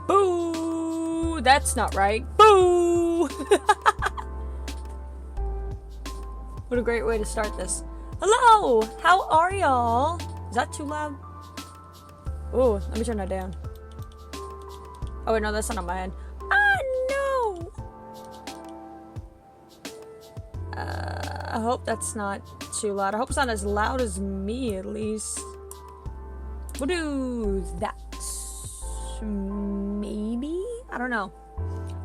Boo! That's not right. Boo! What a great way to start this. Hello! How are y'all? Is that too loud? Oh, let me turn that down. Oh wait, no, that's not on my end. Ah, no! I hope that's not too loud. I hope it's not as loud as me, at least. We'll do that. Maybe? I don't know.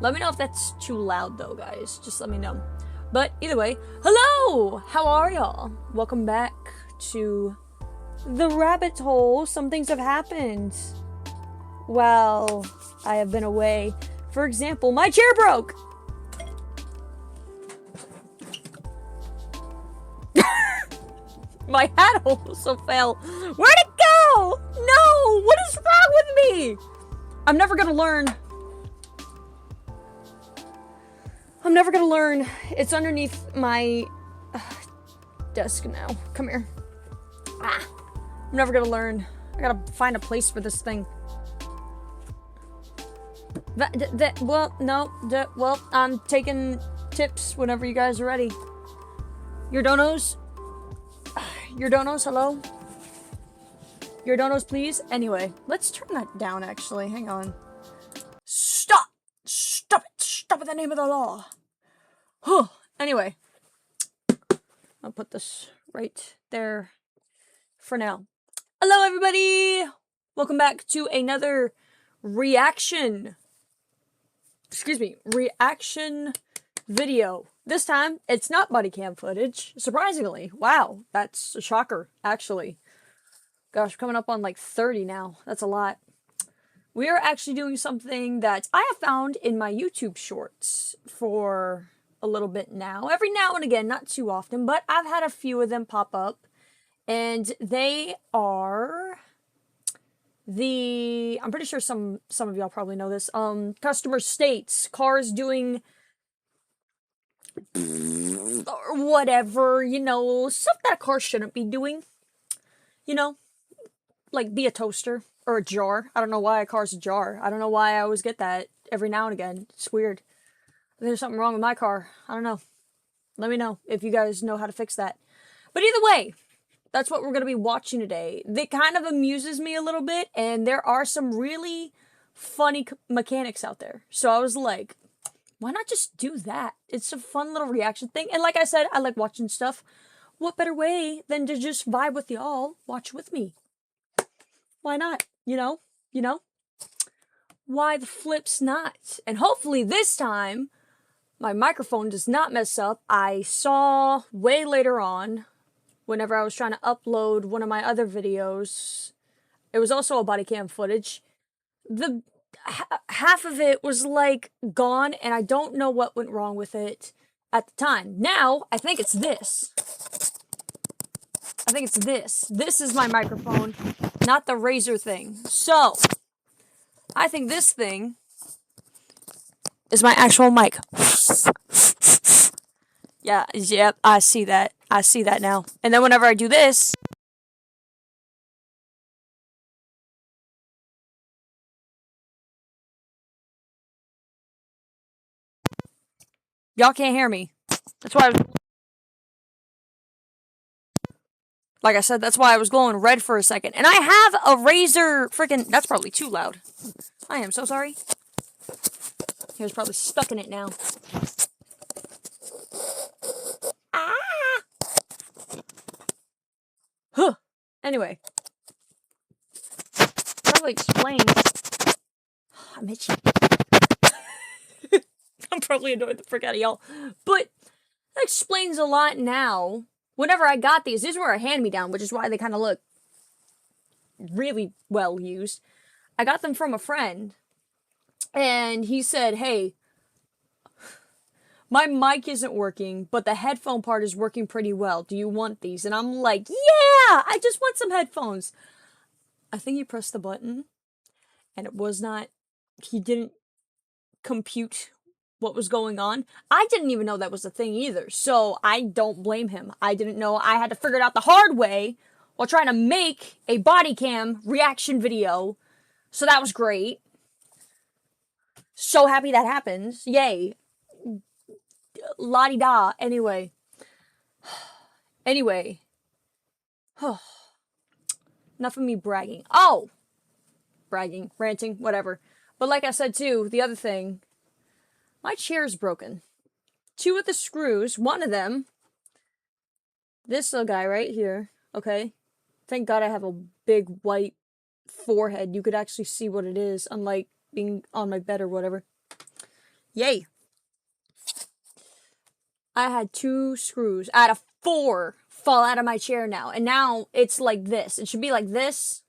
Let me know if that's too loud, though, guys. Just let me know. But either way, hello! How are y'all? Welcome back to the rabbit hole. Some things have happened while I have been away. For example, my chair broke! My hat also fell. Where'd it go? No! What is wrong with me? I'm never gonna learn. I'm never gonna learn. It's underneath my desk now. Come here. Ah, I'm never gonna learn. I gotta find a place for this thing. Well, I'm taking tips whenever you guys are ready. Your donos? Your donos, hello? Your donos, please? Anyway, let's turn that down, actually. Hang on. Stop! Stop it! Stop in the name of the law! Huh. Anyway. I'll put this right there for now. Hello, everybody! Welcome back to another reaction video. This time, it's not body cam footage, surprisingly. Wow, that's a shocker, actually. Gosh, coming up on like 30 now. That's a lot. We are actually doing something that I have found in my YouTube shorts for a little bit now. Every now and again, not too often, but I've had a few of them pop up. And they are I'm pretty sure some of y'all probably know this. Customer states, cars doing or whatever, you know, stuff that a car shouldn't be doing. You know, like be a toaster or a jar. I don't know why a car's a jar. I don't know why I always get that every now and again. It's weird. There's something wrong with my car. I don't know. Let me know if you guys know how to fix that. But either way, that's what we're going to be watching today. It kind of amuses me a little bit, and there are some really funny mechanics out there. So I was like, why not just do that? It's a fun little reaction thing. And like I said, I like watching stuff. What better way than to just vibe with y'all, watch with me? Why not? You know? Why the flip's not? And hopefully this time, my microphone does not mess up. I saw way later on, whenever I was trying to upload one of my other videos, it was also a body cam footage. The half of it was like gone, and I don't know what went wrong with it at the time. Now, I think it's this. This is my microphone, not the Razer thing. So, I think this thing is my actual mic. Yeah, yep, I see that. I see that now. And then whenever I do this, y'all can't hear me. That's why like I said, that's why I was glowing red for a second. And I have a Razer freaking... That's probably too loud. I am so sorry. He was probably stuck in it now. Ah! Huh. Anyway. Probably explains... I'm itchy. I'm probably annoyed the frick out of y'all. But that explains a lot now. Whenever I got these were a hand-me-down, which is why they kind of look really well used. I got them from a friend, and he said, hey, my mic isn't working, but the headphone part is working pretty well. Do you want these? And I'm like, yeah, I just want some headphones. I think he pressed the button, and it was not, he didn't compute what was going on. I didn't even know that was a thing either, so I don't blame him. I didn't know. I had to figure it out the hard way while trying to make a body cam reaction video, so that was great. So happy that happens. Yay. La-di-da. Anyway. Anyway. Enough of me bragging. Oh! Bragging, ranting, whatever. But like I said too, the other thing, my chair's broken. 2 of the screws, one of them, this little guy right here, okay? Thank God I have a big white forehead. You could actually see what it is, unlike being on my bed or whatever. Yay. I had 2 screws out of 4 fall out of my chair now. And now it's like this. It should be like this.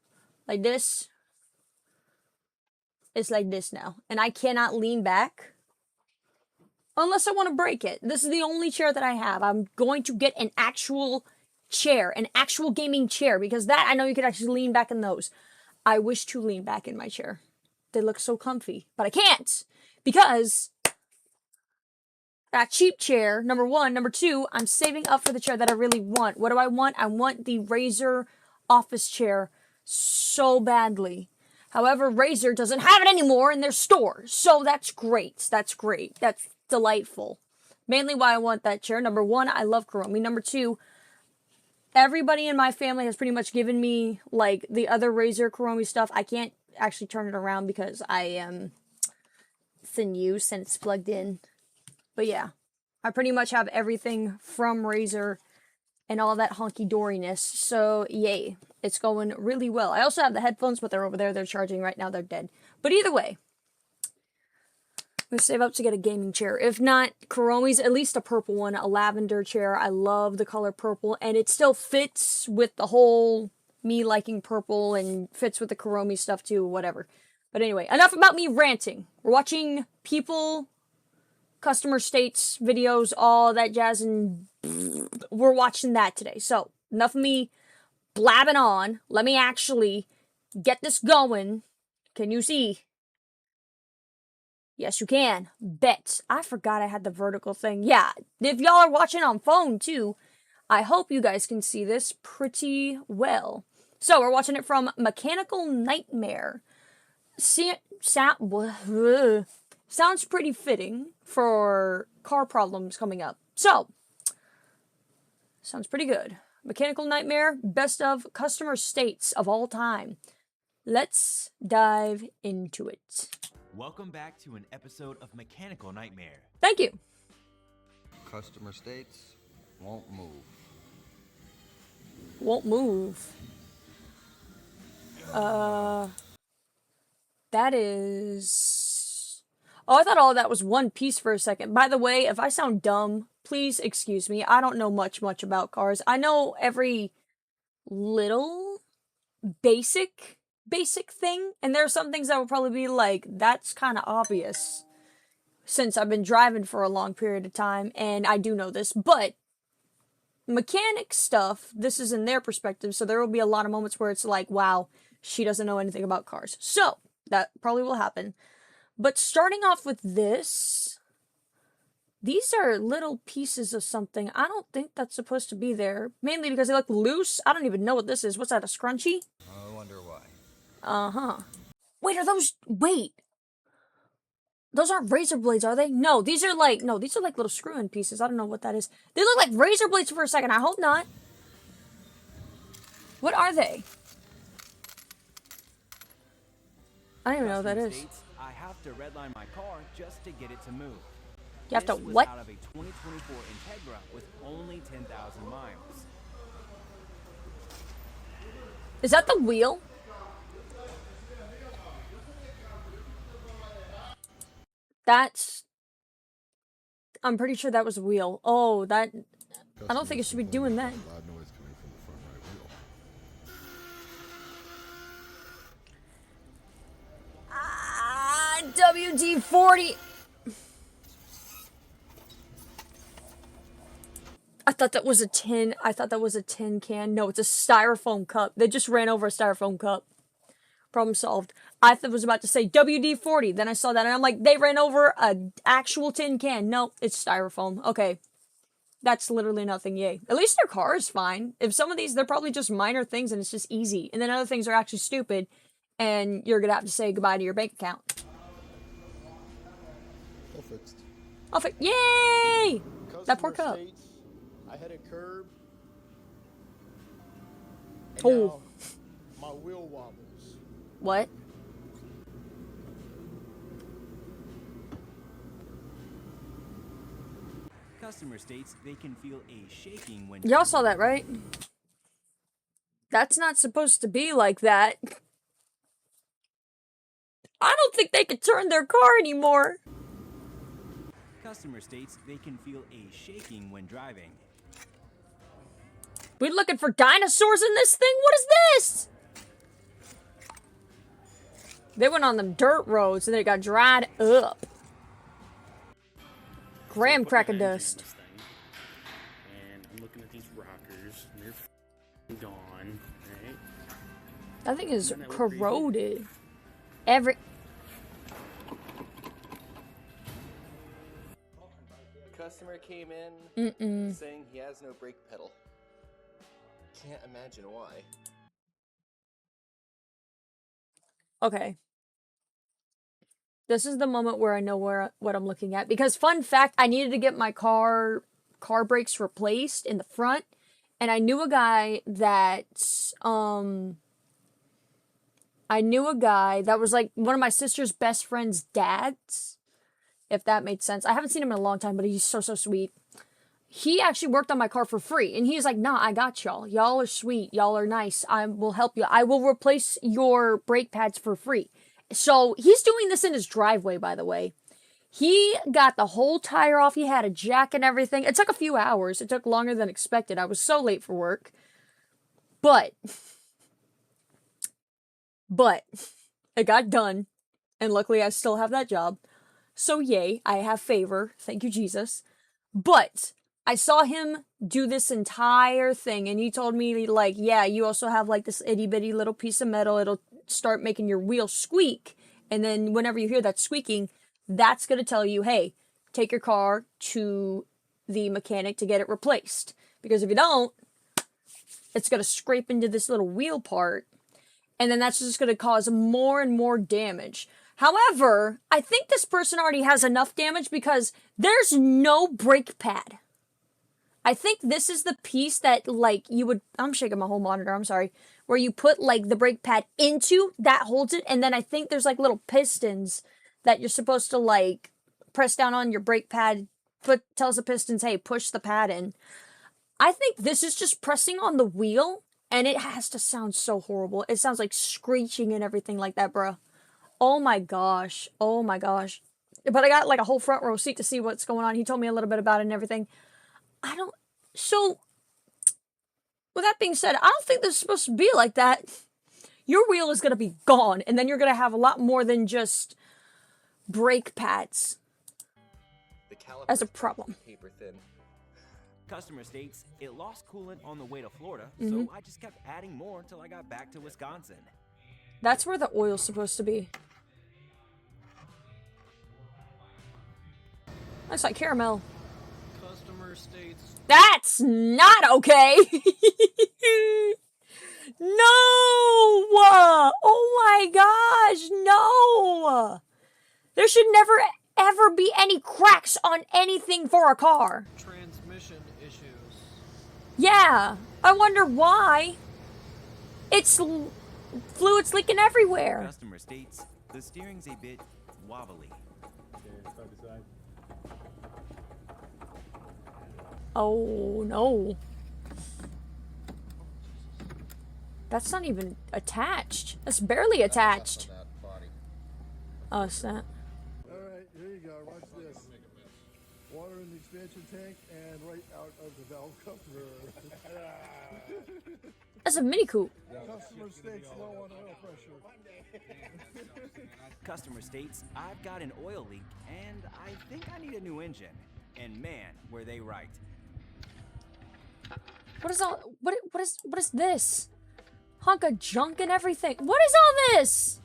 Like this. It's like this now. And I cannot lean back. Unless I want to break it. This is the only chair that I have. I'm going to get an actual chair. An actual gaming chair. Because that, I know you could actually lean back in those. I wish to lean back in my chair. They look so comfy. But I can't. Because that cheap chair, number 1. Number 2, I'm saving up for the chair that I really want. What do I want? I want the Razer office chair so badly. However, Razer doesn't have it anymore in their store. So that's great. That's great. That's delightful. Mainly why I want that chair. Number 1, I love Kuromi. Number 2, everybody in my family has pretty much given me, like, the other Razer Kuromi stuff. I can't actually turn it around because I am it's in use and it's plugged in. But yeah, I pretty much have everything from Razer and all that honky-doriness. So, yay. It's going really well. I also have the headphones, but they're over there. They're charging right now. They're dead. But either way, I'm going to save up to get a gaming chair. If not, Kuromi's, at least a purple one, a lavender chair. I love the color purple, and it still fits with the whole me liking purple and fits with the Kuromi stuff too, whatever. But anyway, enough about me ranting. We're watching people, customer states, videos, all that jazz, and we're watching that today. So, enough of me blabbing on. Let me actually get this going. Can you see? Yes, you can. Bet. I forgot I had the vertical thing. Yeah, if y'all are watching on phone too, I hope you guys can see this pretty well. So, we're watching it from Mechanical Nightmare. Sounds pretty fitting for car problems coming up. So, sounds pretty good. Mechanical Nightmare, best of customer states of all time. Let's dive into it. Welcome back to an episode of Mechanical Nightmare. Thank you. Customer states won't move. Won't move. That is... Oh, I thought all of that was one piece for a second. By the way, if I sound dumb, please excuse me. I don't know much about cars. I know every little basic thing, and there are some things that will probably be like, that's kind of obvious, since I've been driving for a long period of time, and I do know this, but mechanic stuff, this is in their perspective, so there will be a lot of moments where it's like, wow, she doesn't know anything about cars. So, that probably will happen. But starting off with this, these are little pieces of something. I don't think that's supposed to be there. Mainly because they look loose. I don't even know what this is. What's that, a scrunchie? I wonder why. Uh-huh. Wait, are those... Wait. Those aren't razor blades, are they? No, these are like... No, these are like little screw-in pieces. I don't know what that is. They look like razor blades for a second. I hope not. What are they? I don't even know what that is. I have to redline my car just to get it to move. You have to This was what? out of a 2024 Integra with only 10,000 miles. Is that the wheel? That's... I'm pretty sure that was the wheel. Oh, that... I don't think it should be doing that. Loud noise coming from the front right wheel. WD-40. I thought that was a tin. I thought that was a tin can. No, it's a styrofoam cup. They just ran over a styrofoam cup. Problem solved. I was about to say WD-40. Then I saw that and I'm like, they ran over an actual tin can. No, it's styrofoam. Okay. That's literally nothing. Yay. At least their car is fine. If some of these, they're probably just minor things and it's just easy. And then other things are actually stupid. And you're going to have to say goodbye to your bank account. Off it. Yay! That poor cup. I hit a curb. And Oh. now my wheel wobbles. What? Customer states they can feel a shaking when Y'all saw that, right? That's not supposed to be like that. I don't think they can turn their car anymore. Customer states they can feel a shaking when driving. We looking for dinosaurs in this thing? What is this? They went on them dirt roads and they got dried up. Graham cracker dust. And I'm looking at these rockers, and they're gone, right? That thing is Doesn't that look crazy? corroded. Every... Customer came in Mm-mm. saying he has no brake pedal. Can't imagine why. Okay. This is the moment where I know what I'm looking at. Because fun fact, I needed to get my car brakes replaced in the front. And I knew a guy that, was like one of my sister's best friend's dads. If that made sense. I haven't seen him in a long time, but he's so sweet. He actually worked on my car for free. And he's like, nah, I got y'all. Y'all are sweet. Y'all are nice. I will help you. I will replace your brake pads for free. So he's doing this in his driveway, by the way. He got the whole tire off. He had a jack and everything. It took a few hours. It took longer than expected. I was so late for work. But it got done. And luckily I still have that job. So yay, I have favor. Thank you, Jesus. But I saw him do this entire thing, and he told me, like, yeah, you also have, like, this itty-bitty little piece of metal. It'll start making your wheel squeak, and then whenever you hear that squeaking, that's going to tell you, hey, take your car to the mechanic to get it replaced. Because if you don't, it's going to scrape into this little wheel part, and then that's just going to cause more and more damage. However, I think this person already has enough damage because there's no brake pad. I think this is the piece that, like, you would... I'm shaking my whole monitor, I'm sorry. Where you put, like, the brake pad into, that holds it, and then I think there's, like, little pistons that you're supposed to, like, press down on your brake pad, tells the pistons, hey, push the pad in. I think this is just pressing on the wheel, and it has to sound so horrible. It sounds like screeching and everything like that, bruh. Oh my gosh. Oh my gosh. But I got like a whole front row seat to see what's going on. He told me a little bit about it and everything. So, with that being said, I don't think this is supposed to be like that. Your wheel is going to be gone, and then you're going to have a lot more than just brake pads The caliper as a problem. paper thin. Customer states it lost coolant on the way to Florida, Mm-hmm. so I just kept adding more until I got back to Wisconsin. That's where the oil's supposed to be. Looks like caramel. Customer states That's not okay. No! Oh my gosh, no! There should never ever be any cracks on anything for a car. transmission issues. Yeah, I wonder why. It's fluids leaking everywhere. Customer states the steering's a bit wobbly. Oh no. That's not even attached. That's barely attached. On that body. Oh, it's not. Alright, here you go. Watch this. Water in the expansion tank and right out of the valve cover. That's a Mini Coupe. Customer states low on oil pressure. Customer states I've got an oil leak and I think I need a new engine. And man, were they right. What is this? Hunk of junk and everything. What is all this?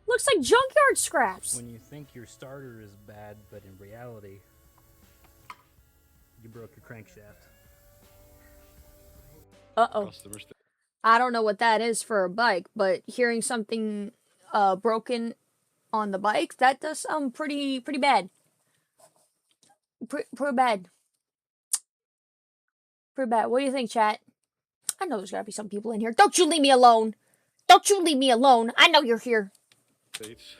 Looks like junkyard scraps. When you think your starter is bad, but in reality, you broke your crankshaft. Uh-oh. I don't know what that is for a bike, but hearing something broken on the bike, that does sound pretty bad. Pretty bad. Pretty bad. What do you think, chat? I know there's gotta be some people in here. Don't you leave me alone! Don't you leave me alone! I know you're here. States.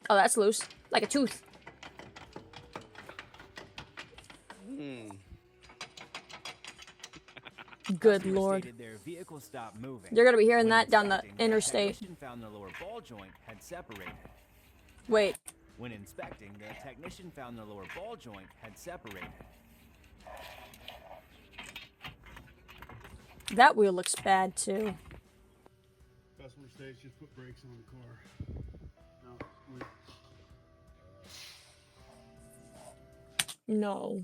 Oh, that's loose. Like a tooth. Good Customers lord. stated their vehicle stopped moving. You're gonna be hearing When that down the inspecting, interstate. technician found the lower ball joint had separated. Wait. When inspecting, the technician found the lower ball joint had separated. That wheel looks bad too. Customer states just put brakes on the car. No.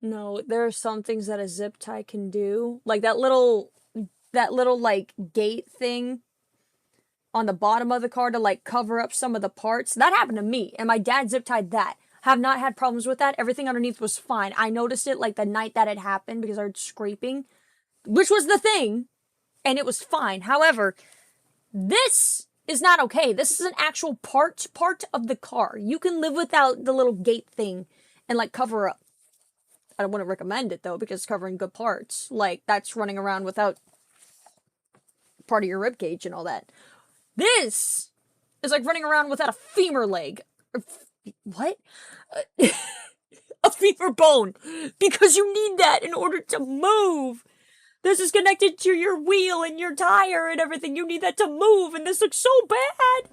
No, there are some things that a zip tie can do. Like that little like gate thing on the bottom of the car to like cover up some of the parts. That happened to me, and my dad zip tied that. Have not had problems with that. Everything underneath was fine. I noticed it like the night that it happened because I heard scraping, which was the thing, and it was fine. However, this is not okay. This is an actual part of the car. You can live without the little gate thing and like cover up. I wouldn't recommend it though because it's covering good parts. Like that's running around without part of your rib cage and all that. This is like running around without a femur leg. What? A femur bone. Because you need that in order to move. This is connected to your wheel and your tire and everything. You need that to move, and this looks so bad.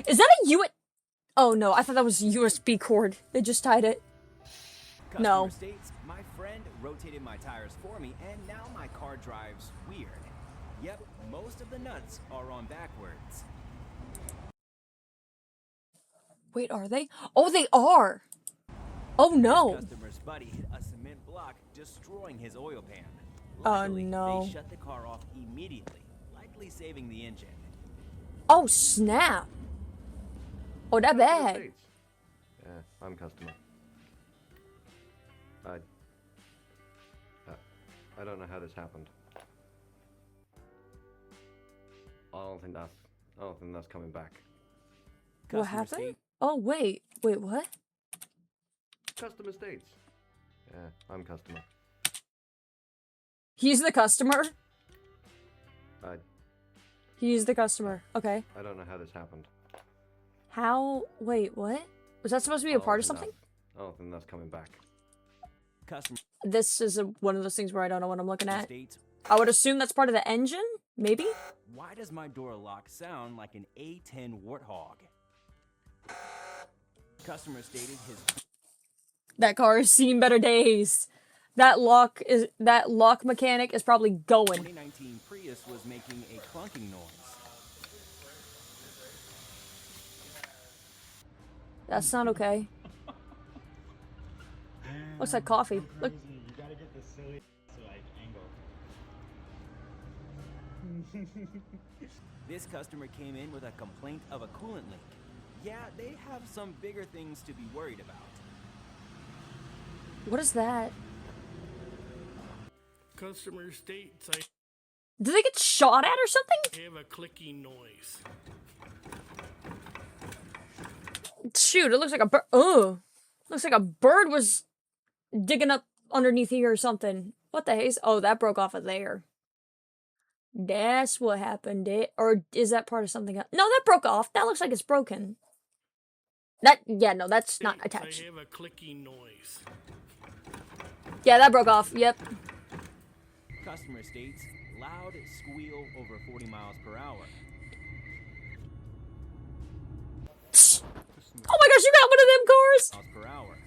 Is that a Oh no, I thought that was a USB cord. They just tied it. No. Customer states, my friend rotated my tires for me, and now my car drives weird. Yep, most of the nuts are on backwards. Wait, are they? Oh, they are. Oh no. Customer's buddy hit a cement block, destroying his oil pan. Oh Luckily, no. they shut the car off immediately, likely saving the engine. Oh snap. Oh, that bad. States. Yeah, I'm customer. I don't know how this happened. I don't think that's coming back. What Customer happened? state- Oh wait, what? Customer states. Yeah, I'm customer. He's the customer? I He's the customer. Okay. I don't know how this happened. How? Wait, what? Was that supposed to be a part of something? I don't think that's coming back. Customer This is one of those things where I don't know what I'm looking at. states, I would assume that's part of the engine? Maybe? why does my door lock sound like an A10 Warthog? Customer stated his That car has seen better days. That lock mechanic is probably going. 2019 Prius was making a clunking noise. That's not okay. Looks like coffee. Look. You gotta get the silly like angle. This customer came in with a complaint of a coolant leak. Yeah, they have some bigger things to be worried about. What is that? Customer states Did they get shot at or something? I have a clicking noise. Shoot, it looks like a bird. Ugh. Looks like a bird was digging up underneath here or something. What the heck? Oh, that broke off of there. That's what happened. Or is that part of something else? No, that broke off. That looks like it's broken. Yeah, no, that's not attached. I have a clicking noise. Yeah, that broke off. Yep. Customer states, loud squeal over 40 miles per hour. Oh my gosh, you got one of them cars! Miles per hour.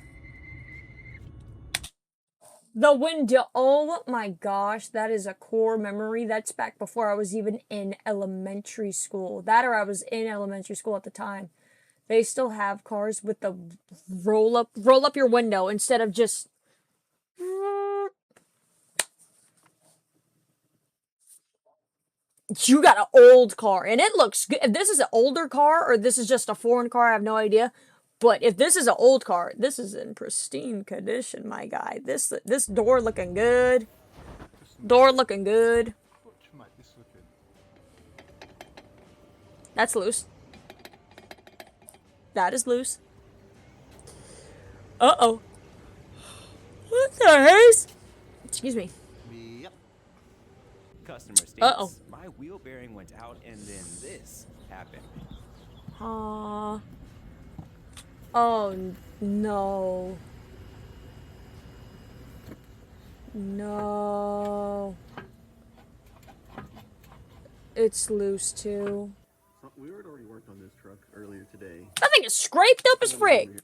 The window. Oh my gosh, that is a core memory. That's back before I was even in elementary school. That or I was in elementary school at the time. They still have cars with the roll up your window instead of just. You got an old car, and it looks good. If this is an older car or this is just a foreign car, I have no idea. But if this is an old car, this is in pristine condition, my guy. This door looking good. Door looking good. That's loose. That is loose. Uh-oh. What the heck? Excuse me. Yep. Customer states, Uh-oh. my wheel bearing went out and then this happened. Oh, no. No. It's loose, too. We had already worked on this truck earlier today. That thing is scraped up as frig.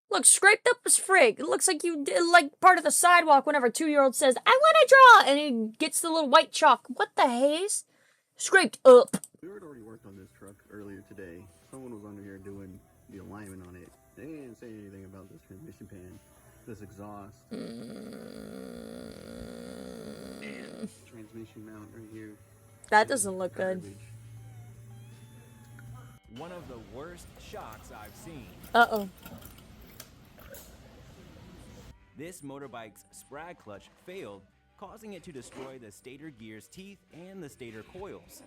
Look, scraped up as frig. It looks like you did, like, part of the sidewalk whenever a 2-year-old says, I want to draw, and he gets the little white chalk. What the haze? Scraped up. We had already worked on this truck earlier today. Someone was under here doing the alignment on it. They didn't say anything about this transmission pan, this exhaust, and transmission mount right here. That doesn't look good. Garbage. One of the worst shocks I've seen. Uh-oh. This motorbike's sprag clutch failed, causing it to destroy the stator gear's teeth and the stator coils.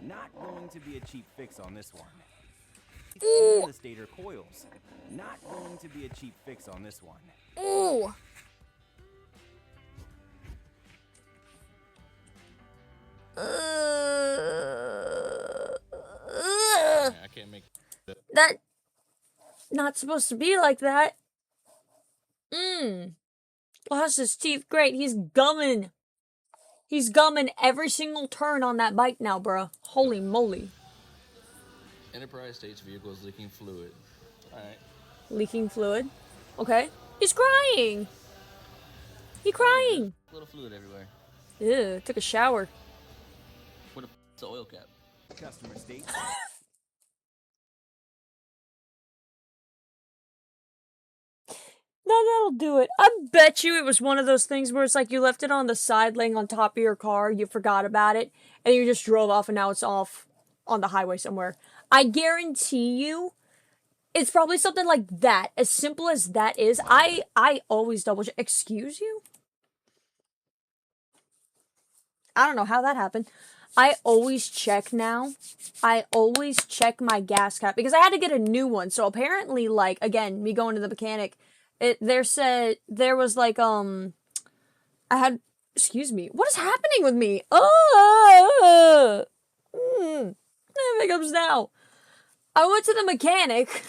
Not going to be a cheap fix on this one. And the stator coils. Not going to be a cheap fix on this one. Ooh. I can't make That not supposed to be like that. Lost his teeth. Great. He's gumming. He's gumming every single turn on that bike now, bruh. Holy moly. Enterprise states vehicle is leaking fluid. Alright. Leaking fluid. Okay. He's crying. He crying. Little fluid everywhere. Ew, took a shower. What the oil cap? Customer states. No, that'll do it. I bet you it was one of those things where it's like you left it on the side laying on top of your car, you forgot about it, and you just drove off and now it's off on the highway somewhere. I guarantee you it's probably something like that. As simple as that is, I always double check. Excuse you? I don't know how that happened. I always check now. I always check my gas cap because I had to get a new one. So apparently, like, again, me going to the mechanic, there was like, excuse me, what is happening with me? Hiccups now. I went to the mechanic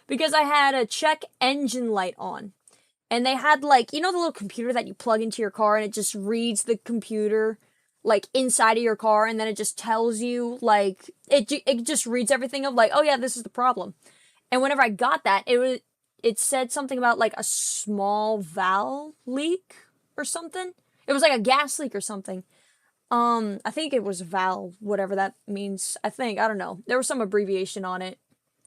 because I had a check engine light on. And they had, like, you know the little computer that you plug into your car and it just reads the computer, like, inside of your car, and then it just tells you, like, it just reads everything of, like, oh yeah, this is the problem. And whenever I got that, it said something about, like, a small valve leak or something. It was like a gas leak or something. I think it was valve, whatever that means. I don't know. There was some abbreviation on it.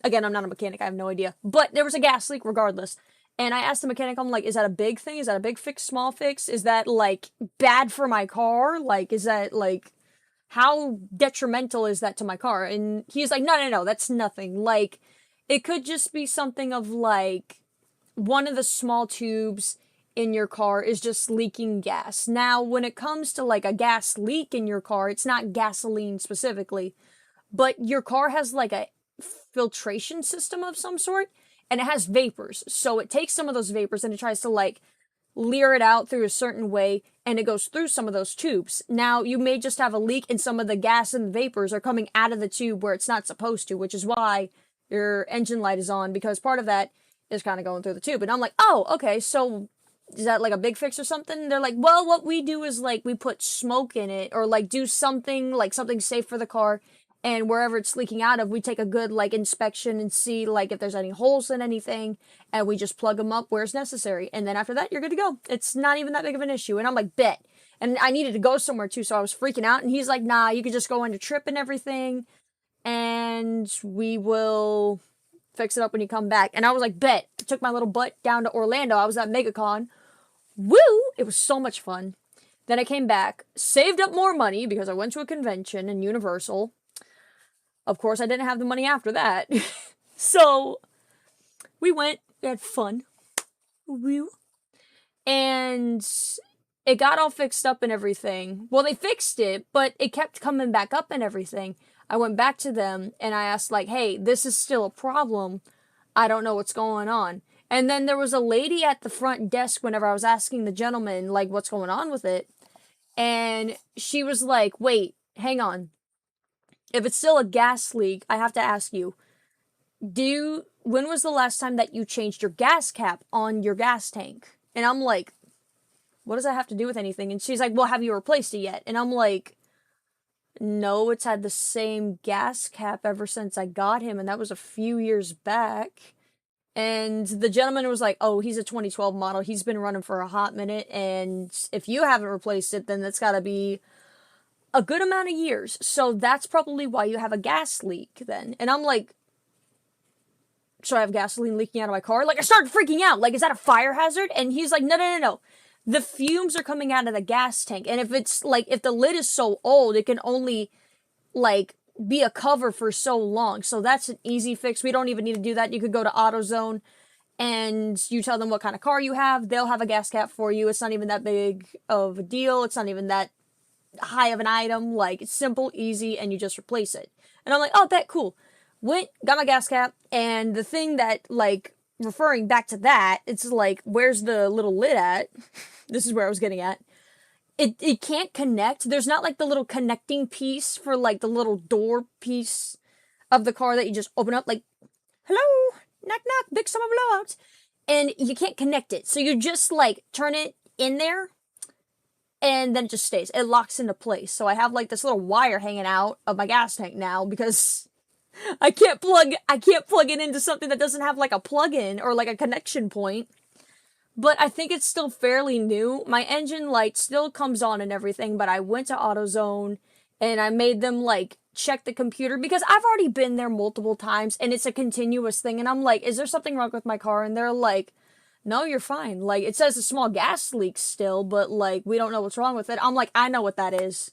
Again, I'm not a mechanic, I have no idea. But there was a gas leak regardless. And I asked the mechanic, I'm like, is that a big thing? Is that a big fix, small fix? Is that, like, bad for my car? Like, is that, like, how detrimental is that to my car? And he's like, no, that's nothing. Like, it could just be something of, like, one of the small tubes in your car is just leaking gas. Now, when it comes to, like, a gas leak in your car, it's not gasoline specifically, but your car has, like, a filtration system of some sort. And it has vapors, so it takes some of those vapors and it tries to, like, leer it out through a certain way, and it goes through some of those tubes. Now, you may just have a leak and some of the gas and the vapors are coming out of the tube where it's not supposed to, which is why your engine light is on, because part of that is kind of going through the tube. And I'm like, oh, okay, so is that, like, a big fix or something? And they're like, well, what we do is, like, we put smoke in it, or, like, do something, like, something safe for the car. And wherever it's leaking out of, we take a good, like, inspection and see, like, if there's any holes in anything, and we just plug them up where it's necessary. And then after that, you're good to go. It's not even that big of an issue. And I'm like, bet. And I needed to go somewhere, too, so I was freaking out. And he's like, nah, you could just go into Trip and everything, and we will fix it up when you come back. And I was like, bet. I took my little butt down to Orlando. I was at MegaCon. Woo! It was so much fun. Then I came back, saved up more money, because I went to a convention in Universal. Of course, I didn't have the money after that. So, we went, we had fun. Woo. And it got all fixed up and everything. Well, they fixed it, but it kept coming back up and everything. I went back to them and I asked, like, hey, this is still a problem. I don't know what's going on. And then there was a lady at the front desk whenever I was asking the gentleman, like, what's going on with it. And she was like, wait, hang on. If it's still a gas leak, I have to ask you, when was the last time that you changed your gas cap on your gas tank? And I'm like, what does that have to do with anything? And she's like, well, have you replaced it yet? And I'm like, no, it's had the same gas cap ever since I got him, and that was a few years back. And the gentleman was like, oh, he's a 2012 model. He's been running for a hot minute, and if you haven't replaced it, then that's got to be a good amount of years. So that's probably why you have a gas leak then. And I'm like, so I have gasoline leaking out of my car? Like, I started freaking out. Like, is that a fire hazard? And he's like, no. The fumes are coming out of the gas tank. And if it's, like, if the lid is so old, it can only, like, be a cover for so long. So that's an easy fix. We don't even need to do that. You could go to AutoZone and you tell them what kind of car you have. They'll have a gas cap for you. It's not even that big of a deal. It's not even that high of an item. Like, it's simple, easy, and you just replace it. And I'm like, oh, that cool. Went, got my gas cap, and the thing that, like, referring back to that, it's like, where's the little lid at? This is where I was getting at. It can't connect. There's not, like, the little connecting piece for, like, the little door piece of the car that you just open up, like, hello, knock, knock, big summer blowout. And you can't connect it. So you just, like, turn it in there, and then it just stays. It locks into place. So I have, like, this little wire hanging out of my gas tank now because I can't plug it into something that doesn't have, like, a plug-in or, like, a connection point. But I think it's still fairly new. My engine light still comes on and everything, but I went to AutoZone and I made them, like, check the computer because I've already been there multiple times and it's a continuous thing. And I'm like, is there something wrong with my car? And they're like, no, you're fine. Like, it says a small gas leak still, but, like, we don't know what's wrong with it. I'm like, I know what that is.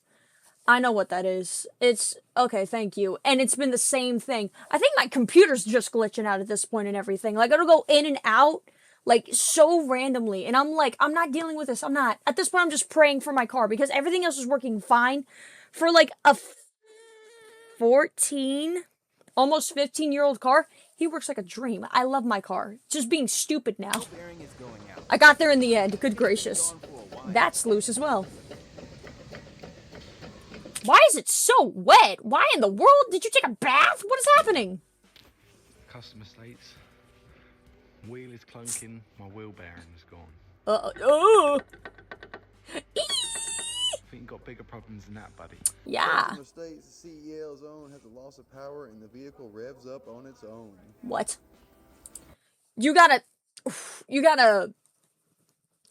It's, okay, thank you. And it's been the same thing. I think my computer's just glitching out at this point and everything. Like, it'll go in and out, like, so randomly. And I'm like, I'm not dealing with this. I'm not. At this point, I'm just praying for my car because everything else is working fine. For, like, a 14, almost 15-year-old car, he works like a dream. I love my car. It's just being stupid now. I got there in the end. Good gracious. That's loose as well. Why is it so wet? Why in the world? Did you take a bath? What is happening? Customer states, wheel is clunking, my wheel bearing's gone. I think you got bigger problems than that, buddy. Yeah. Customer states the CEL zone has a loss of power and the vehicle revs up on its own. What? You got a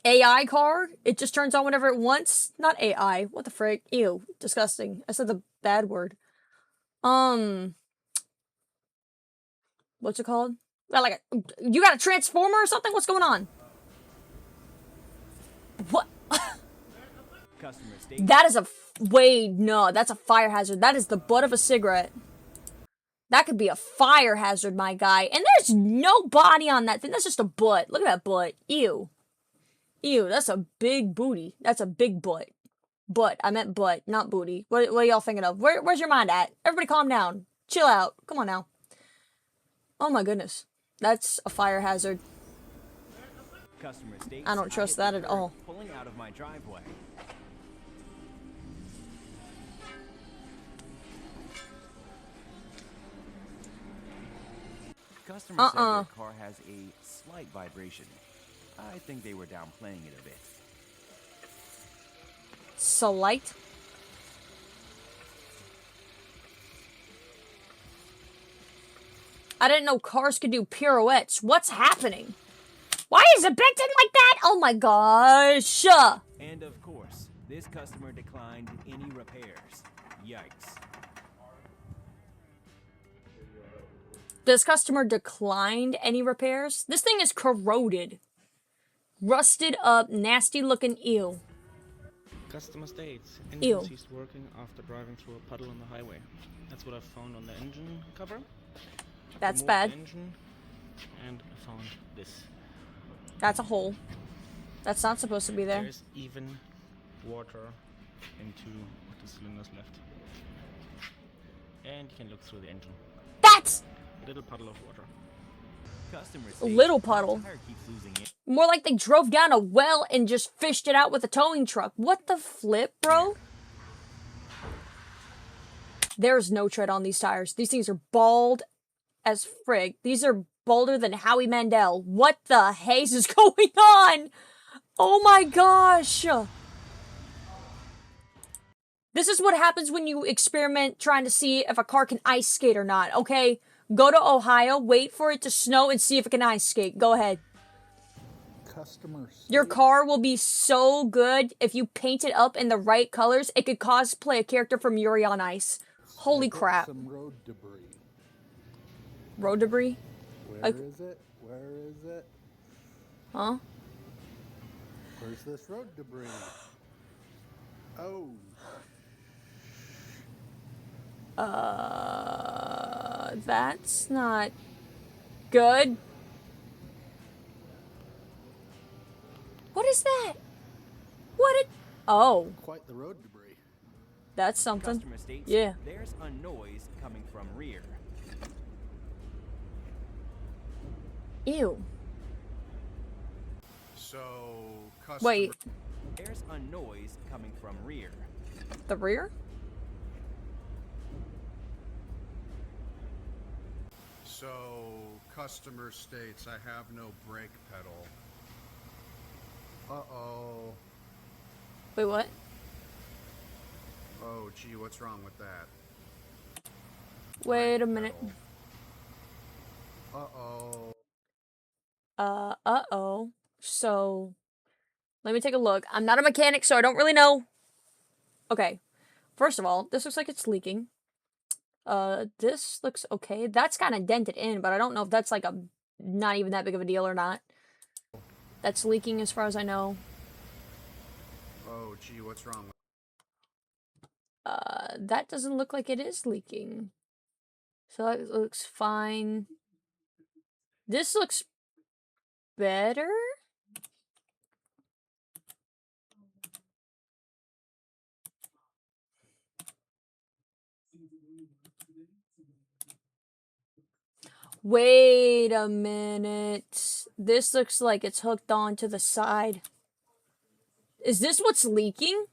AI car? It just turns on whenever it wants? Not AI. What the frick? Ew. Disgusting. I said the bad word. What's it called? You got a transformer or something? What's going on? What? That is no, that's a fire hazard. That is the butt of a cigarette. That could be a fire hazard, my guy. And there's no body on that thing. That's just a butt. Look at that butt. Ew. Ew, that's a big booty. That's a big butt. Butt. I meant butt, not booty. What are y'all thinking of? Where's your mind at? Everybody calm down. Chill out. Come on now. Oh my goodness. That's a fire hazard. I don't trust that at all. Pulling out of my driveway. Customer said their car has a slight vibration. I think they were downplaying it a bit. Slight? I didn't know cars could do pirouettes. What's happening? Why is it bent in like that? Oh my gosh. And of course, this customer declined any repairs. Yikes. This customer declined any repairs? This thing is corroded. Rusted up, nasty looking ew. Customer states engine ceased working after driving through a puddle on the highway. That's what I found on the engine cover. That's bad. The engine, and I found this. That's a hole. That's not supposed to be there. There's even water into the cylinders left. And you can look through the engine. That's A little puddle of water. Customers a say little my puddle. tire keeps losing air. More like they drove down a well and just fished it out with a towing truck. What the flip, bro? There's no tread on these tires. These things are bald as frig. These are balder than Howie Mandel. What the haze is going on? Oh my gosh. This is what happens when you experiment trying to see if a car can ice skate or not, okay? Go to Ohio, wait for it to snow, and see if it can ice skate. Go ahead. Your car will be so good if you paint it up in the right colors. It could cosplay a character from Yuri on Ice. Holy crap. Some road debris. Road debris? Where is it? Where is it? Huh? Where's this road debris? Oh. That's not good. What is that? What it? Oh. Quite the road debris. That's something. Customer states Yeah. there's a noise coming from rear. Ew. So, Wait. There's a noise coming from rear. The rear? So, customer states I have no brake pedal. Uh-oh. Wait, what? Oh, gee, what's wrong with that? Wait a minute. Uh-oh. Uh-oh. So, let me take a look. I'm not a mechanic, so I don't really know. Okay. First of all, this looks like it's leaking. This looks okay. That's kind of dented in, but I don't know if that's like a not even that big of a deal or not. That's leaking as far as I know. Oh, gee, what's wrong with That doesn't look like it is leaking. So that looks fine. This looks better? Wait a minute. This looks like it's hooked onto the side. Is this what's leaking?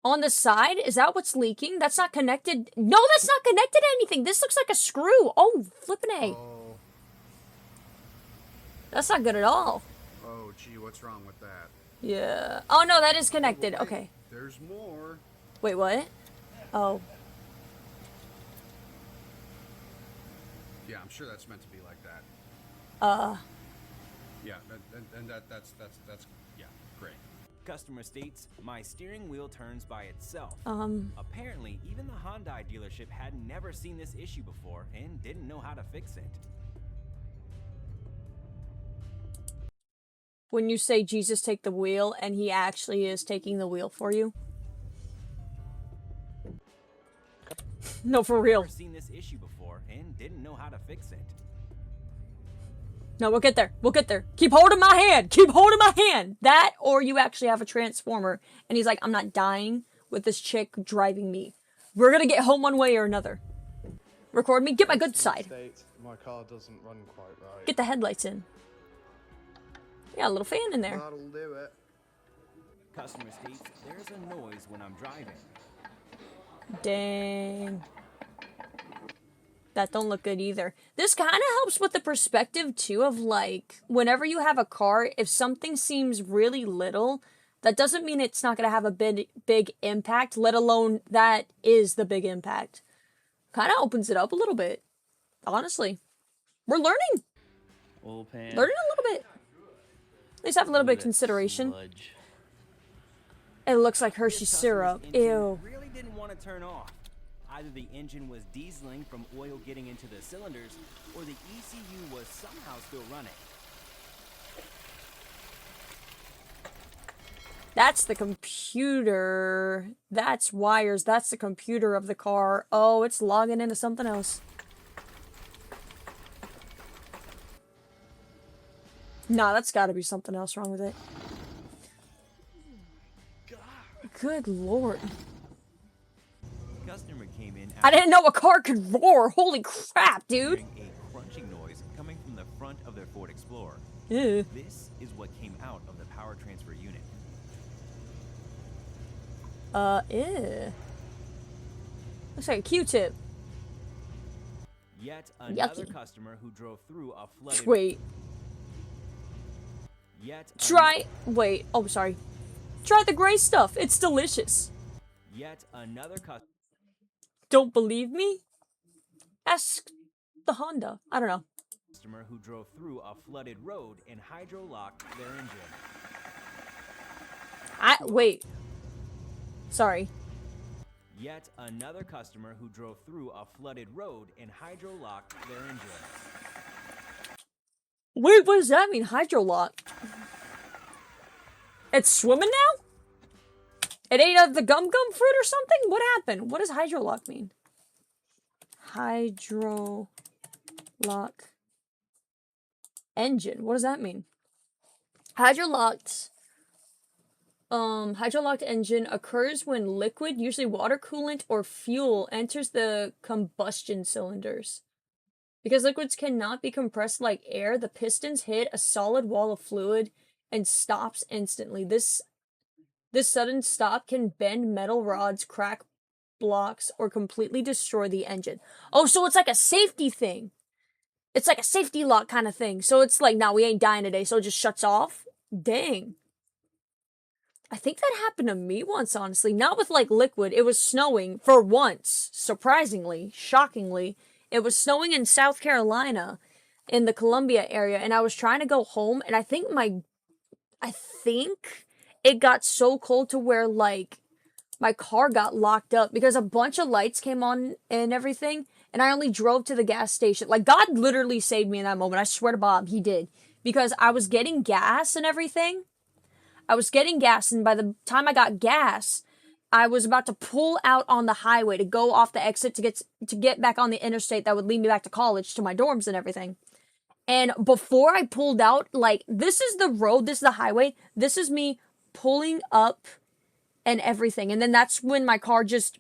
On the side? Is that what's leaking? That's not connected. No, that's not connected to anything. This looks like a screw. Oh, flippin' A. Oh. That's not good at all. Oh, gee, what's wrong with that? Yeah. Oh, no, that is connected. Okay. There's more. Wait, what? Oh. Yeah, I'm sure that's meant to be like that. Yeah, that's yeah, great. Customer states my steering wheel turns by itself. Um. Apparently, even the Hyundai dealership had never seen this issue before and didn't know how to fix it. When you say Jesus take the wheel and he actually is taking the wheel for you. No, for real. Never seen this issue before and didn't know how to fix it. No, we'll get there. We'll get there. Keep holding my hand. Keep holding my hand. That or you actually have a transformer and he's like, I'm not dying with this chick driving me. We're gonna get home one way or another. Record me. Get my good side. My car doesn't run quite right. Get the headlights in. Yeah, a little fan in there. That'll do it. Customer states there's a noise when I'm driving. Dang. That don't look good either. This kind of helps with the perspective too of like, whenever you have a car, if something seems really little, that doesn't mean it's not going to have a big impact, let alone that is the big impact. Kind of opens it up a little bit. Honestly. We're learning. Oil pan. Learning a little bit. At least have a little bit of consideration. Sludge. It looks like Hershey syrup. Ew. Really didn't want to turn off. Either the engine was dieseling from oil getting into the cylinders, or the ECU was somehow still running. That's the computer. That's wires. That's the computer of the car. Oh, it's logging into something else. Nah, that's gotta be something else wrong with it. God, Good lord. Customer came in I didn't know a car could roar. Holy crap, dude. hearing a crunching noise coming from the front of their Ford Explorer. Ew. This is what came out of the power transfer unit. Ew. Looks like a Q-tip. Yet another Yucky. customer who drove through a flooded... Wait. Yet Try... Wait. Oh, sorry. Try the gray stuff. It's delicious. Yet another customer... Don't believe me? Ask the Honda. I don't know. Customer who drove through a flooded road and hydro-locked their engine. Wait. Sorry. Yet another customer who drove through a flooded road and hydro-locked their engine. Wait, what does that mean? Hydrolock. It's swimming now? It ate the gum-gum fruit or something? What happened? What does hydrolock mean? Hydrolock engine. What does that mean? Hydrolocked engine occurs when liquid, usually water coolant or fuel, enters the combustion cylinders. Because liquids cannot be compressed like air, the pistons hit a solid wall of fluid and stops instantly. This sudden stop can bend metal rods, crack blocks, or completely destroy the engine. Oh, so it's like a safety thing. It's like a safety lock kind of thing. So it's like, nah, we ain't dying today, so it just shuts off. Dang. I think that happened to me once, honestly. Not with, like, liquid. It was snowing for once. Surprisingly, shockingly. It was snowing in South Carolina, in the Columbia area, and I was trying to go home, and I think it got so cold to where, like, my car got locked up because a bunch of lights came on and everything, and I only drove to the gas station. Like, God literally saved me in that moment. I swear to Bob, he did. Because I was getting gas and everything. And by the time I got gas, I was about to pull out on the highway to go off the exit to get back on the interstate that would lead me back to college, to my dorms and everything. And before I pulled out, like, this is the road, this is the highway, this is me pulling up and everything. And then that's when my car just,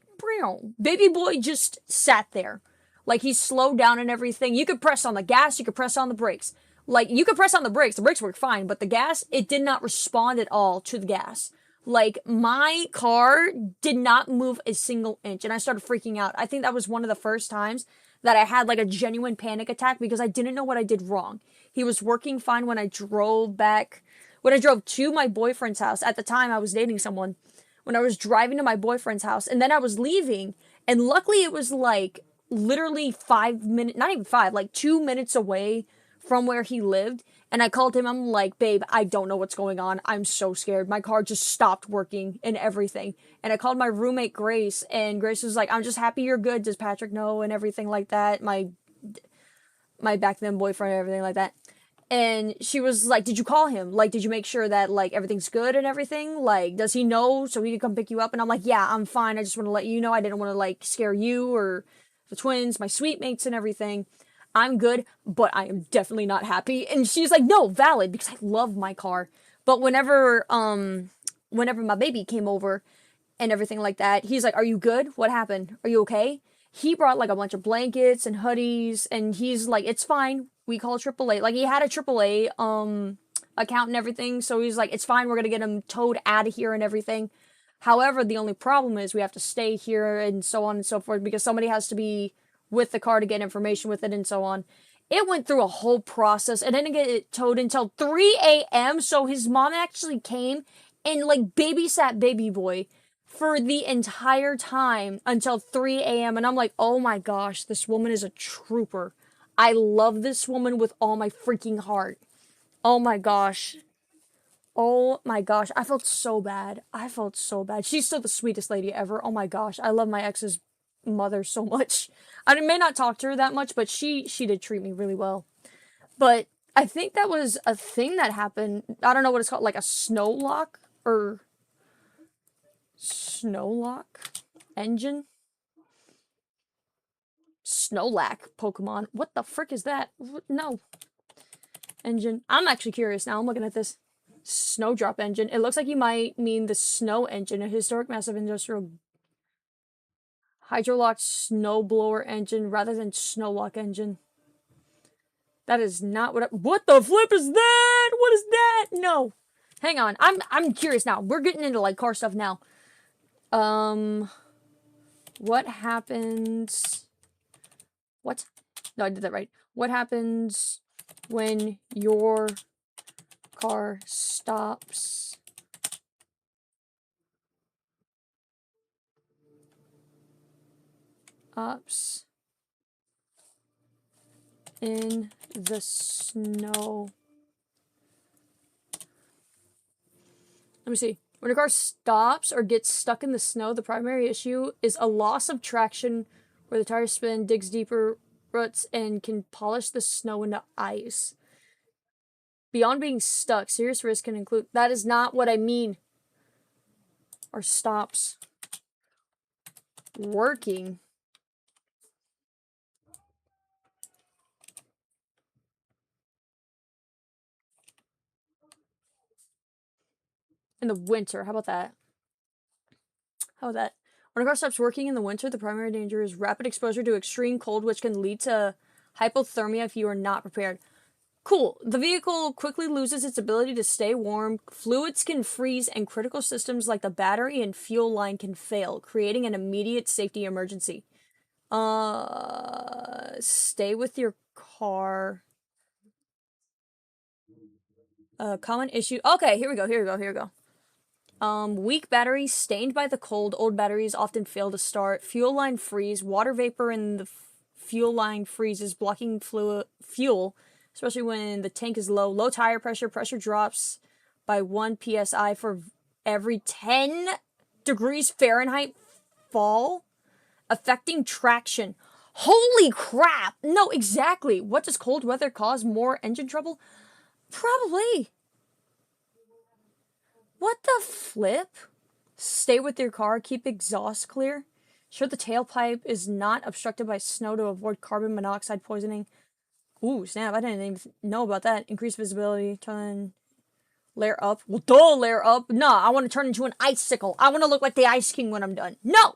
baby boy just sat there. Like, he slowed down and everything. You could press on the gas, you could press on the brakes. Like, you could press on the brakes work fine, but the gas, it did not respond at all to the gas. Like, my car did not move a single inch, and I started freaking out. I think that was one of the first times that I had, like, a genuine panic attack because I didn't know what I did wrong. He was working fine when I drove to my boyfriend's house. At the time, I was dating someone. When I was driving to my boyfriend's house, and then I was leaving, and luckily it was, like, literally 5 minutes, not even 5, like 2 minutes away from where he lived. And I called him. I'm like, babe, I don't know what's going on. I'm so scared. My car just stopped working and everything. And I called my roommate, Grace. And Grace was like, I'm just happy you're good. Does Patrick know? And everything like that. My back then boyfriend and everything like that. And she was like, did you call him? Like, did you make sure that, like, everything's good and everything? Like, does he know so he can come pick you up? And I'm like, yeah, I'm fine. I just want to let you know. I didn't want to, like, scare you or the twins, my sweet mates and everything. I'm good, but I am definitely not happy. And she's like, no, valid, because I love my car. But whenever my baby came over and everything like that, he's like, are you good? What happened? Are you okay? He brought, like, a bunch of blankets and hoodies, and he's like, it's fine. We call AAA. Like, he had a AAA account and everything, so he's like, it's fine. We're going to get him towed out of here and everything. However, the only problem is we have to stay here and so on and so forth because somebody has to be with the car to get information with it and so on. It went through a whole process and didn't get it towed until 3 a.m. So his mom actually came and, like, babysat baby boy for the entire time until 3 a.m. And I'm like, oh my gosh, this woman is a trooper. I love this woman with all my freaking heart. Oh my gosh. Oh my gosh. I felt so bad. She's still the sweetest lady ever. Oh my gosh. I love my ex's mother so much. I may not talk to her that much, but she did treat me really well. But I think that was a thing that happened. I don't know what it's called, like a snow lock or snow lock engine. Snowlack Pokemon. What the frick is that? No. Engine. I'm actually curious now. I'm looking at this. Snowdrop engine. It looks like you might mean the snow engine, a historic massive industrial hydrolocked snowblower engine rather than snowlock engine. That is not what the flip is that? What is that? No. Hang on. I'm curious now. We're getting into like car stuff now. What happens? What? No, I did that right. What happens when your car stops in the snow? Let me see. When a car stops or gets stuck in the snow, the primary issue is a loss of traction where the tires spin, digs deeper ruts, and can polish the snow into ice. Beyond being stuck, serious risk can include... That is not what I mean. Or stops working. In the winter. How about that? How about that? When a car stops working in the winter, the primary danger is rapid exposure to extreme cold, which can lead to hypothermia if you are not prepared. Cool. The vehicle quickly loses its ability to stay warm, fluids can freeze, and critical systems like the battery and fuel line can fail, creating an immediate safety emergency. Stay with your car. Common issue. Okay, here we go. Weak batteries, stained by the cold. Old batteries often fail to start. Fuel line freeze. Water vapor in the fuel line freezes, blocking fuel, especially when the tank is low. Low tire pressure. Pressure drops by 1 psi for every 10 degrees Fahrenheit fall, affecting traction. Holy crap! No, exactly. What does cold weather cause more engine trouble? Probably. What the flip? Stay with your car, keep exhaust clear. Sure the tailpipe is not obstructed by snow to avoid carbon monoxide poisoning. Ooh, snap, I didn't even know about that. Increase visibility, turn layer up. Well, duh, layer up. Nah, I want to turn into an icicle. I want to look like the Ice King when I'm done. No!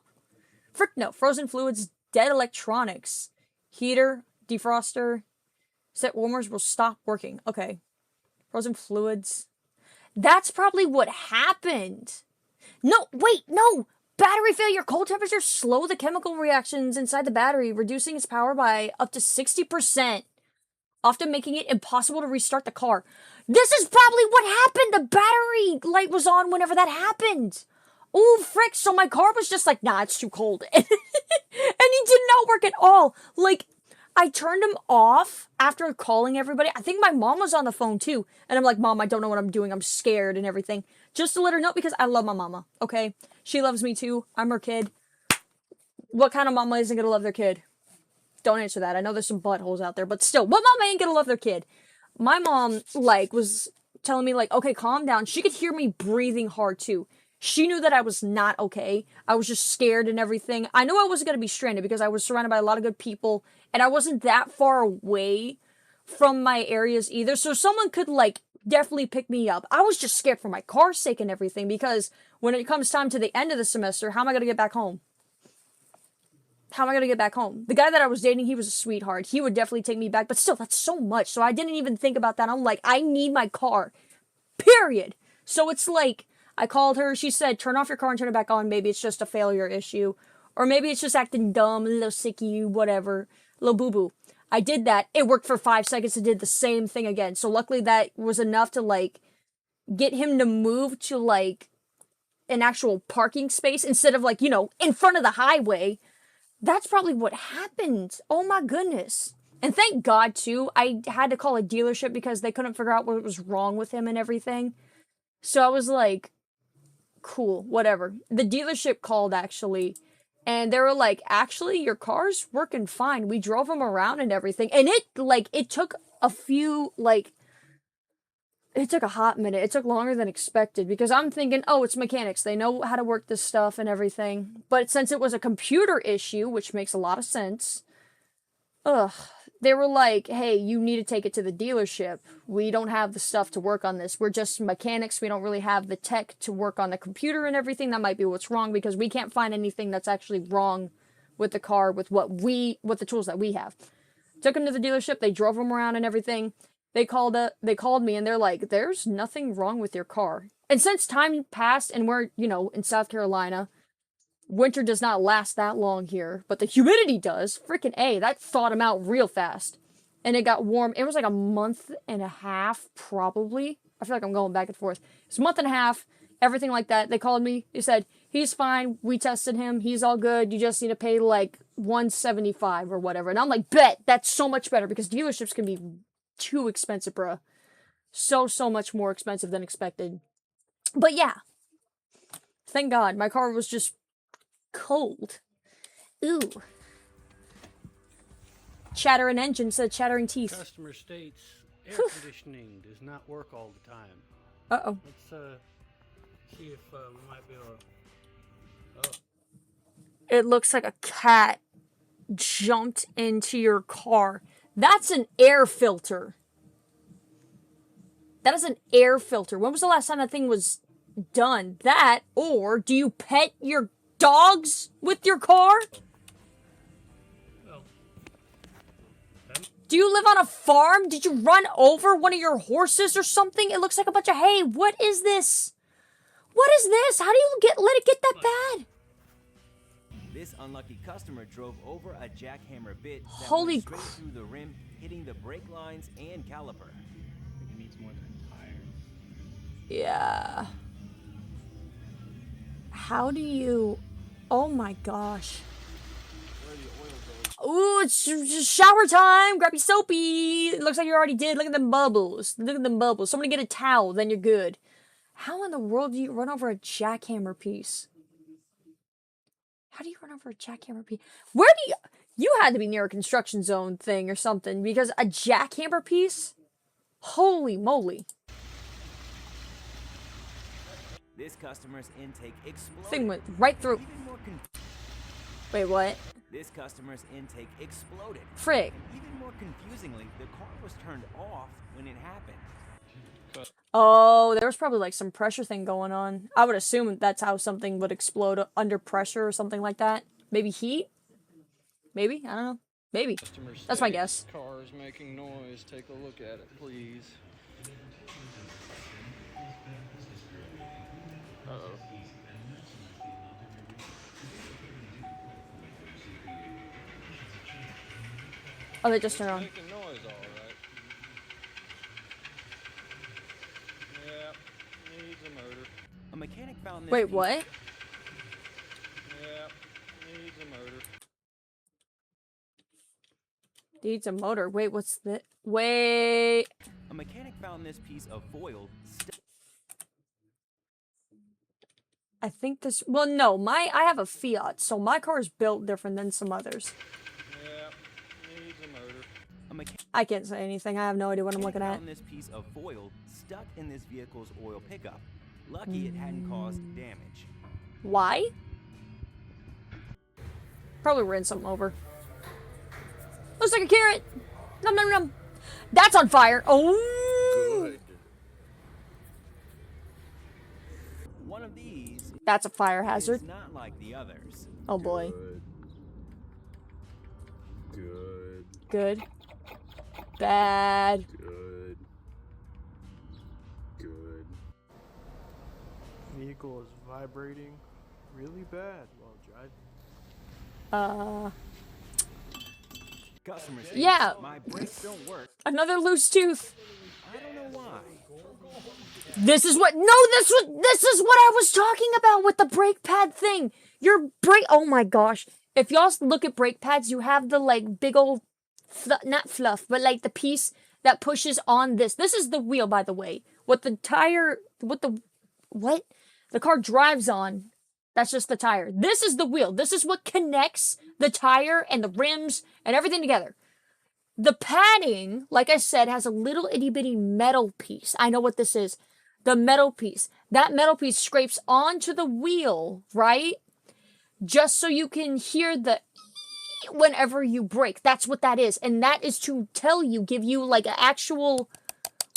Frick no. Frozen fluids, dead electronics. Heater, defroster, set warmers will stop working. Okay. Frozen fluids. That's probably what happened. No, wait, no! Battery failure. Cold temperatures slow the chemical reactions inside the battery, reducing its power by up to 60%, often making it impossible to restart the car. This is probably what happened! The battery light was on whenever that happened! Oh, frick, so my car was just like, nah, it's too cold. And he did not work at all. Like, I turned him off after calling everybody. I think my mom was on the phone too. And I'm like, Mom, I don't know what I'm doing. I'm scared and everything. Just to let her know, because I love my mama, okay? She loves me too. I'm her kid. What kind of mama isn't gonna love their kid? Don't answer that. I know there's some buttholes out there, but still, what mama ain't gonna love their kid? My mom, like, was telling me, like, okay, calm down. She could hear me breathing hard too. She knew that I was not okay. I was just scared and everything. I knew I wasn't going to be stranded because I was surrounded by a lot of good people. And I wasn't that far away from my areas either. So someone could, like, definitely pick me up. I was just scared for my car's sake and everything. Because when it comes time to the end of the semester, how am I going to get back home? How am I going to get back home? The guy that I was dating, he was a sweetheart. He would definitely take me back. But still, that's so much. So I didn't even think about that. I'm like, I need my car. Period. So it's like, I called her, she said, turn off your car and turn it back on. Maybe it's just a failure issue. Or maybe it's just acting dumb, a little sicky, whatever. A little boo-boo. I did that. It worked for 5 seconds. It did the same thing again. So luckily that was enough to, like, get him to move to, like, an actual parking space instead of, like, you know, in front of the highway. That's probably what happened. Oh my goodness. And thank God, too, I had to call a dealership because they couldn't figure out what was wrong with him and everything. So I was like, cool, whatever. The dealership called, actually, and they were like, actually, your car's working fine. We drove him around and everything. And it took a few, like, it took a hot minute. It took longer than expected because I'm thinking, oh, it's mechanics. They know how to work this stuff and everything. But since it was a computer issue, which makes a lot of sense, ugh, they were like, hey, you need to take it to the dealership. We don't have the stuff to work on this. We're just mechanics. We don't really have the tech to work on the computer and everything. That might be what's wrong because we can't find anything that's actually wrong with the car with what the tools that we have. Took him to the dealership. They drove him around and everything. They called me and they're like, there's nothing wrong with your car. And since time passed and we're, in South Carolina, winter does not last that long here, but the humidity does. Freaking A, that thawed him out real fast. And it got warm. It was like a month and a half, probably. I feel like I'm going back and forth. It's a month and a half, everything like that. They called me. They said, he's fine. We tested him. He's all good. You just need to pay like $175 or whatever. And I'm like, bet. That's so much better because dealerships can be too expensive, bruh. So much more expensive than expected. But yeah. Thank God. My car was just cold. Ooh. Chattering engine said chattering teeth. Customer states air conditioning does not work all the time. Uh-oh. Let's see if we might be able to... Oh. It looks like a cat jumped into your car. That's an air filter. That is an air filter. When was the last time that thing was done? That, or do you pet your dogs with your car? Do you live on a farm? Did you run over one of your horses or something? It looks like a bunch of hay. What is this? What is this? How do you let it get that bad? This unlucky customer drove over a jackhammer bit that Holy went straight through the rim, hitting the brake lines and caliper. I think it needs more than a tire. Yeah. How do you... Oh my gosh. Ooh, it's shower time. Grab your soapy. It looks like you already did. Look at them bubbles. Look at them bubbles. Somebody get a towel, then you're good. How in the world do you run over a jackhammer piece? How do you run over a jackhammer piece? Where do you... You had to be near a construction zone thing or something, because a jackhammer piece? Holy moly. This customer's intake exploded. Thing went right through. Wait, what? This customer's intake exploded. Frig. Even more confusingly, the car was turned off when it happened. Oh, there was probably like some pressure thing going on. I would assume that's how something would explode under pressure or something like that. Maybe heat? Maybe? I don't know. Maybe. That's my guess. Car is making noise. Take a look at it, please. Uh-oh. Oh, they just turned on. Making noise, all right. Yeah, needs a motor. A mechanic found this. Wait, what? Yeah, needs a motor. Needs a motor. Wait, what's the... Wait... A mechanic found this piece of foil. I think this... Well, no. I have a Fiat, so my car is built different than some others. Yeah, needs a motor. I can't say anything. I have no idea what I'm looking at. Found this piece of foil stuck in this vehicle's oil pickup. Lucky it hadn't caused damage. Why? Probably ran something over. Looks like a carrot. Nom nom nom. That's on fire. Oh. Good. One of these. That's a fire hazard. Is not like the others. Oh boy. Good. Good. Bad. Good. Good. Vehicle is vibrating really bad while driving. Customers say, yeah. My brakes don't work. Another loose tooth. I don't know why. This is what... No, this is what I was talking about with the brake pad thing. Your brake... Oh my gosh. If y'all look at brake pads, you have the, like, big old... not fluff, but, like, the piece that pushes on this. This is the wheel, by the way. What the tire... What the... What? The car drives on. That's just the tire. This is the wheel. This is what connects the tire and the rims and everything together. The padding, like I said, has a little itty-bitty metal piece. I know what this is. The metal piece. That metal piece scrapes onto the wheel, right? Just so you can hear the whenever you brake. That's what that is. And that is to tell you, give you like an actual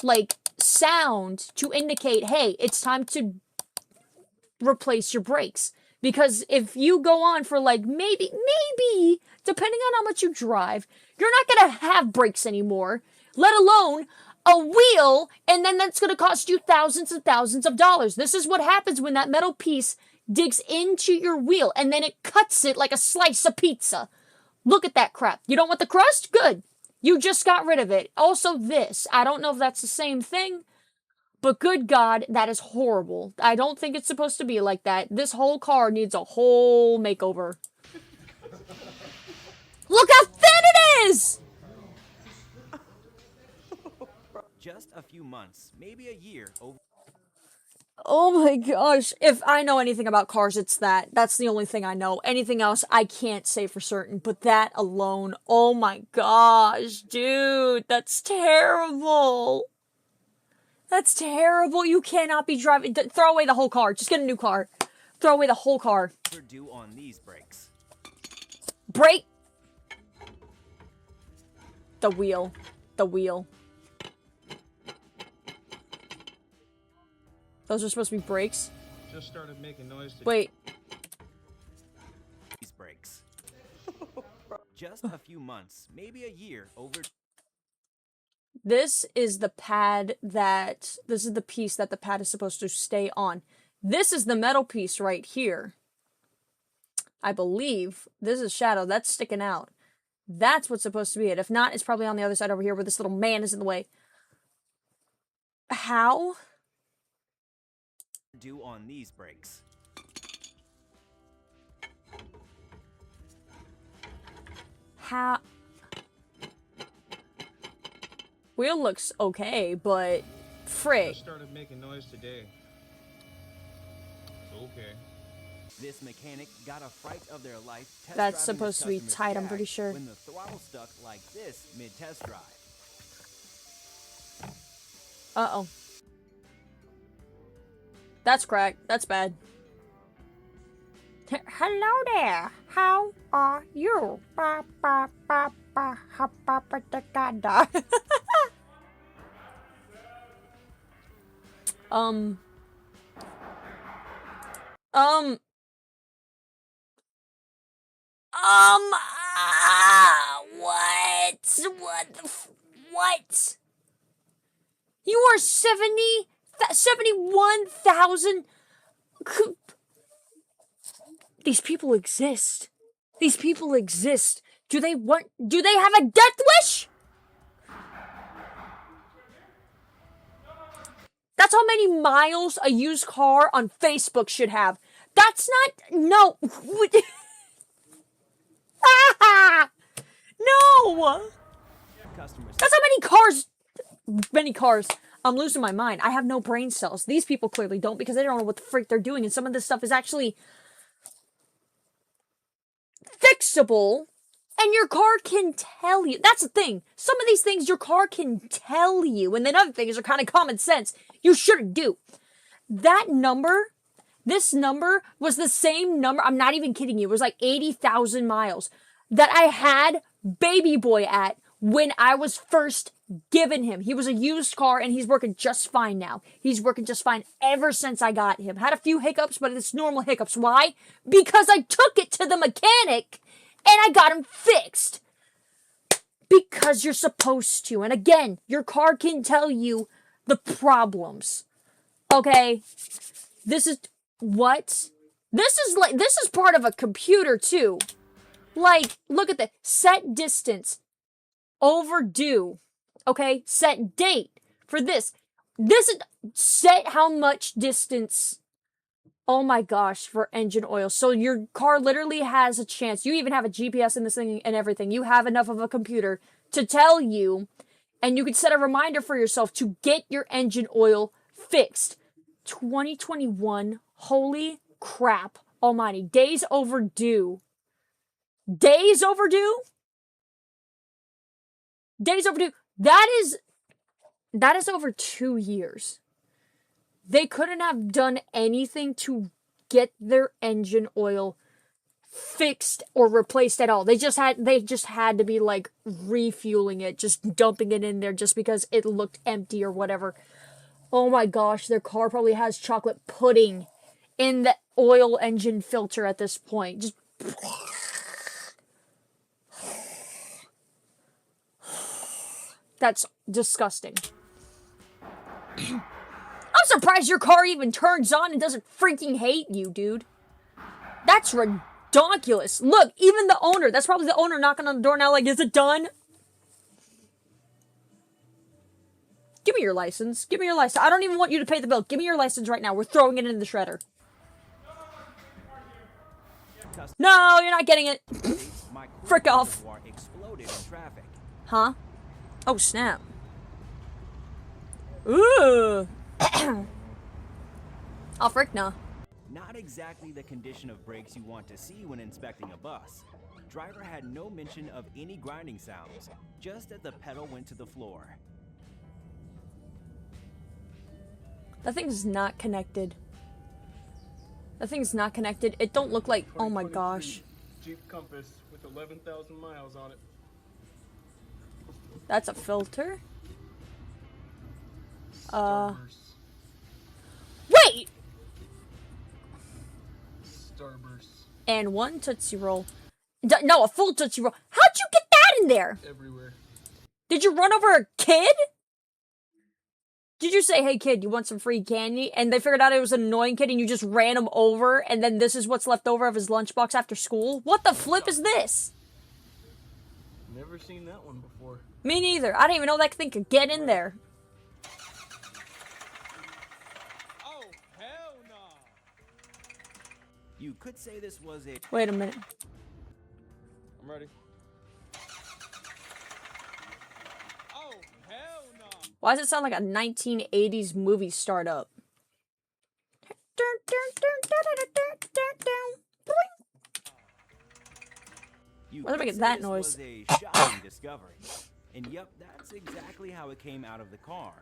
like sound to indicate, hey, it's time to replace your brakes. Because if you go on for like maybe, depending on how much you drive, you're not going to have brakes anymore, let alone a wheel, and then that's going to cost you thousands and thousands of dollars. This is what happens when that metal piece digs into your wheel, and then it cuts it like a slice of pizza. Look at that crap. You don't want the crust? Good. You just got rid of it. Also this. I don't know if that's the same thing, but good God, that is horrible. I don't think it's supposed to be like that. This whole car needs a whole makeover. Look how thin it is! Just a few months, maybe a year over. Oh my gosh. If I know anything about cars, it's that. That's the only thing I know. Anything else, I can't say for certain. But that alone, oh my gosh, dude, that's terrible. That's terrible. You cannot be driving. Throw away the whole car. Just get a new car. Throw away the whole car. Overdue on these brakes. Brake. The wheel. The wheel. Those are supposed to be brakes. Just started making noise. Wait. These brakes. Just a few months, maybe a year over. This is the pad that, this is the piece that the pad is supposed to stay on. This is the metal piece right here. I believe. This is shadow. That's sticking out. That's what's supposed to be it. If not, it's probably on the other side over here where this little man is in the way. How? Due on these brakes. How? Wheel looks okay, but frick. Just started making noise today. Okay. This mechanic got a fright of their life. That's supposed to be tight, I'm pretty sure. When the throttle stuck like this mid-test drive. Uh-oh. That's cracked. That's bad. Hello there. How are you? Ba, ba, ba, ba, ha, ba, ba, da, ga, da. What? What? You are 71,000. These people exist. These people exist. Do they have a death wish? That's how many miles a used car on Facebook should have. That's not, no. No. That's how many cars. I'm losing my mind. I have no brain cells. These people clearly don't because they don't know what the freak they're doing. And some of this stuff is actually fixable. And your car can tell you. That's the thing. Some of these things your car can tell you. And then other things are kind of common sense. You shouldn't do. That number, this number was the same number. I'm not even kidding you. It was like 80,000 miles that I had Baby Boy at when I was first given him. He was a used car and he's working just fine now. He's working just fine ever since I got him. Had a few hiccups, but it's normal hiccups. Why? Because I took it to the mechanic and I got him fixed. Because you're supposed to. And again, your car can tell you the problems. Okay? This is what? This is part of a computer too. Like, look at the set distance. Overdue. Okay? Set date for this. This is set how much distance. Oh my gosh, for engine oil. So your car literally has a chance. You even have a GPS in this thing and everything. You have enough of a computer to tell you, and you can set a reminder for yourself to get your engine oil fixed. 2021. Holy crap almighty. Days overdue. Days overdue? Days overdue. That is over 2 years. They couldn't have done anything to get their engine oil fixed or replaced at all. They just had to be like refueling it, just dumping it in there just because it looked empty or whatever. Oh my gosh, their car probably has chocolate pudding in the oil engine filter at this point. Just that's disgusting. I'm surprised your car even turns on and doesn't freaking hate you, dude. That's ridiculous. Look, even the owner, that's probably the owner knocking on the door now like, is it done? Give me your license. Give me your license. I don't even want you to pay the bill. Give me your license right now. We're throwing it in the shredder. No, you're not getting it. Frick off. Huh? Oh, snap. Ooh. Oh, frick no. Not exactly the condition of brakes you want to see when inspecting a bus. Driver had no mention of any grinding sounds, just that the pedal went to the floor. That thing's not connected. That thing's not connected. It don't look like... Oh my gosh. Jeep Compass with 11,000 miles on it. That's a filter? Wait! Starburst. And one Tootsie Roll. No, a full Tootsie Roll. How'd you get that in there? Everywhere. Did you run over a kid? Did you say, hey kid, you want some free candy? And they figured out it was an annoying kid and you just ran him over and then this is what's left over of his lunchbox after school? What the flip is this? Never seen that one before. Me neither. I didn't even know that thing could get in there. Oh, hell no. You could say this was a... Wait a minute. I'm ready. Oh, hell no. Why does it sound like a 1980s movie startup? Why did I get that noise? Was a shocking discovery. And yep, that's exactly how it came out of the car.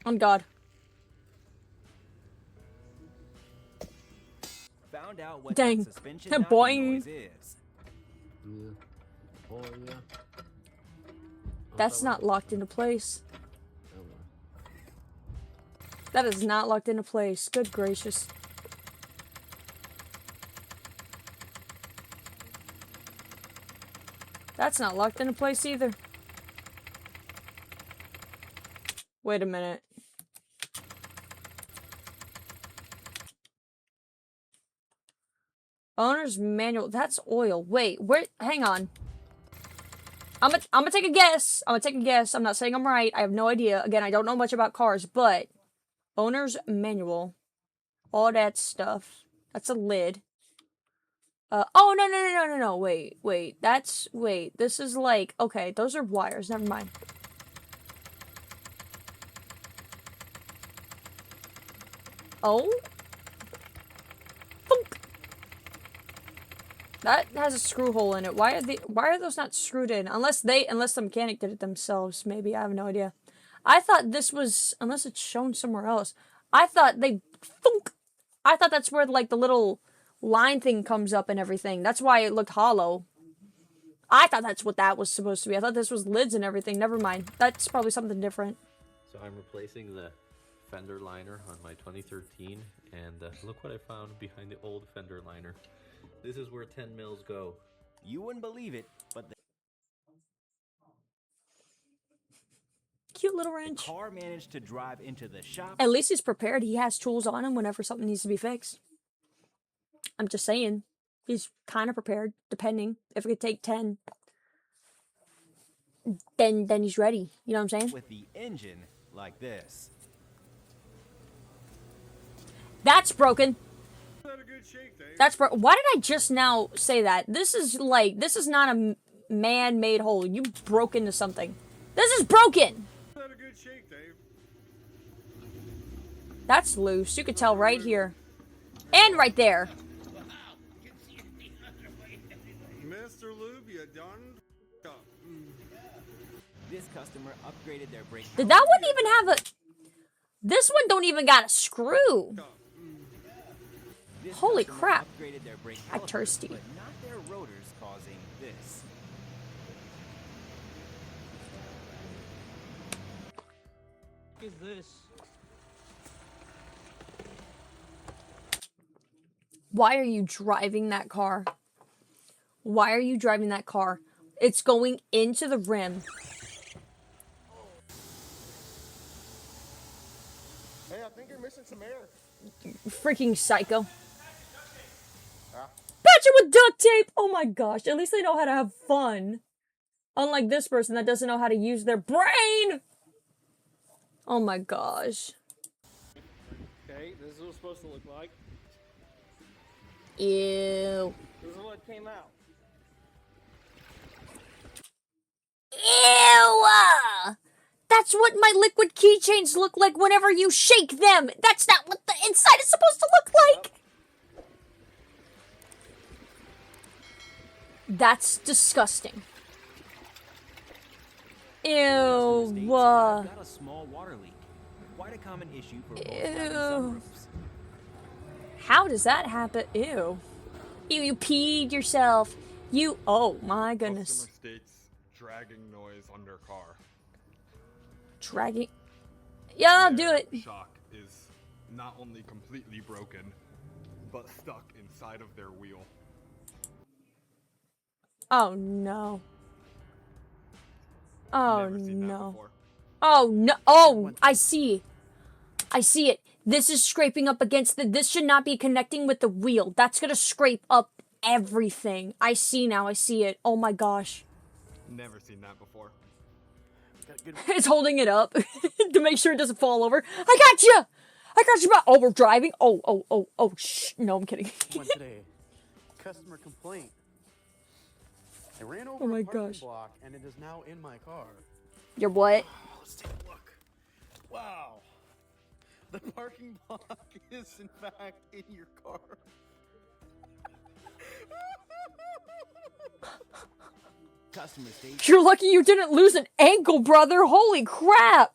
On God. Found out what Dang. that suspension Boing. noise is. Yeah. Oh, yeah. That's not locked into place. That is not locked into place. Good gracious. That's not locked into place either. Wait a minute. Owner's manual. That's oil. Wait, where? Hang on. I'm gonna take a guess. I'm not saying I'm right. I have no idea. Again, I don't know much about cars, but owner's manual. All that stuff. That's a lid. Oh, no. Wait. This is like, okay, those are wires. Never mind. Oh? Funk. That has a screw hole in it. Why are those not screwed in? Unless the mechanic did it themselves. Maybe. I have no idea. I thought this was, unless it's shown somewhere else. I thought that's where like the little line thing comes up and everything. That's why it looked hollow. I thought that's what that was supposed to be. I thought this was lids and everything. Never mind. That's probably something different. So I'm replacing the fender liner on my 2013, and look what I found behind the old fender liner. This is where 10 mils go. You wouldn't believe it, but the cute little wrench. car managed to drive into the shop. At least he's prepared. He has tools on him whenever something needs to be fixed. I'm just saying. He's kind of prepared, depending. If it could take 10, then he's ready. You know what I'm saying? With the engine like this. That's broken. That's why did I just now say that? This is not a man-made hole. You broke into something. This is broken. That's loose. You could tell right here. And right there. Mr. Lube, you done up. This customer upgraded their brake. Did that one even have a... This one don't even got a screw. This Holy customer crap. upgraded their brake I'm calipers, thirsty. but not their rotors, causing this. What is this? Why are you driving that car? Why are you driving that car? It's going into the rim. Hey, I think you're missing some air. Freaking psycho. Patch it with duct tape! Oh my gosh, at least they know how to have fun. Unlike this person that doesn't know how to use their brain! Oh my gosh. Okay, this is what it's supposed to look like. Ew. This is what came out. Ew! That's what my liquid keychains look like whenever you shake them! That's not what the inside is supposed to look like! That's disgusting. Ew. Got a small water leak. Quite a common issue for both having Ew. sunroofs. How does that happen? Ew. Ew, you peed yourself. You, oh my goodness. Customer states dragging noise under car. Dragging. Yeah, I'll do it. Shock is not only completely broken, but stuck inside of their wheel. Oh no. Oh Never seen that no. before. Oh no. Oh, I see. I see it. This is scraping up against the, this should not be connecting with the wheel. That's gonna scrape up everything. I see now, I see it. Oh my gosh. Never seen that before. It's holding it up to make sure it doesn't fall over. I got you! I got you, oh, we're driving? Oh, shh. No, I'm kidding. One today. Customer complaint. I ran over my a parking gosh. block and it is now in my car. Your what? Let's take a look. Wow. The parking block is in fact in your car. Customer states You're lucky you didn't lose an ankle, brother. Holy crap.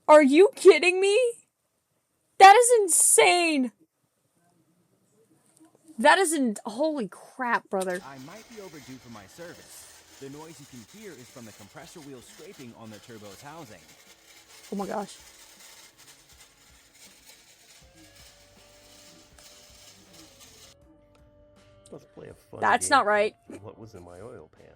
Are you kidding me? That is insane. That isn't, holy crap, brother. I might be overdue for my service. The noise you can hear is from the compressor wheel scraping on the turbo's housing. Oh my gosh. Let's play a fun That's game. not right. What was in my oil pan?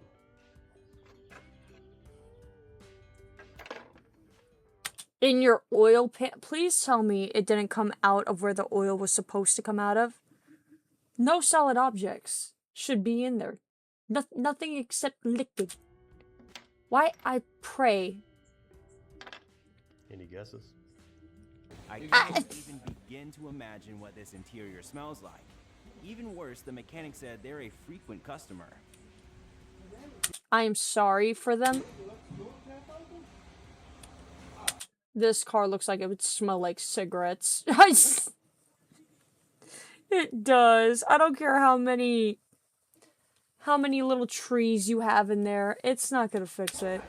In your oil pan, please tell me it didn't come out of where the oil was supposed to come out of. No solid objects should be in there. Nothing except liquid. Why, I pray. Any guesses? I can't even begin to imagine what this interior smells like. Even worse, the mechanic said they're a frequent customer. I am sorry for them. This car looks like it would smell like cigarettes. It does. I don't care how many little trees you have in there. It's not gonna fix it.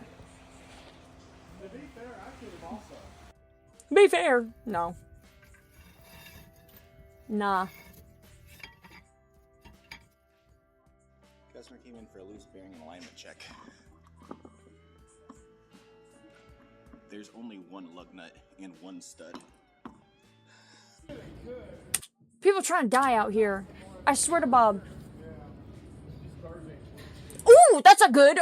To be fair, I could have also. Be fair. No. Nah. Customer came in for a loose bearing and alignment check. There's only one lug nut and one stud. People trying to die out here. I swear to Bob. Ooh, that's a good.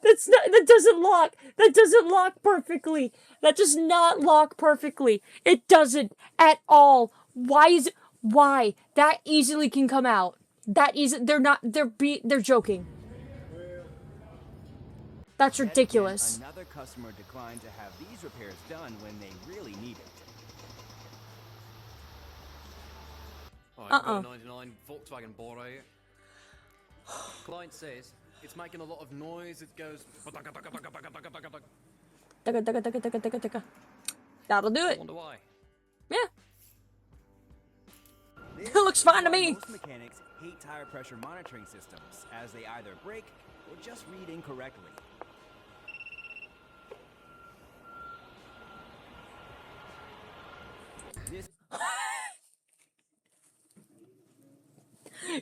That's not. That doesn't lock. That doesn't lock perfectly. That does not lock perfectly. It doesn't at all. Why is it? Why? That easily can come out. That easy. They're not. They're joking. That's ridiculous. Another customer declined to have these repairs done when they really need it. Alright, got a 99 Volkswagen Bora here. Client says it's making a lot of noise. It goes. That'll do it. Wonder why. Yeah. It looks fine to me. Most mechanics hate tire pressure monitoring systems, as they either break or just read incorrectly.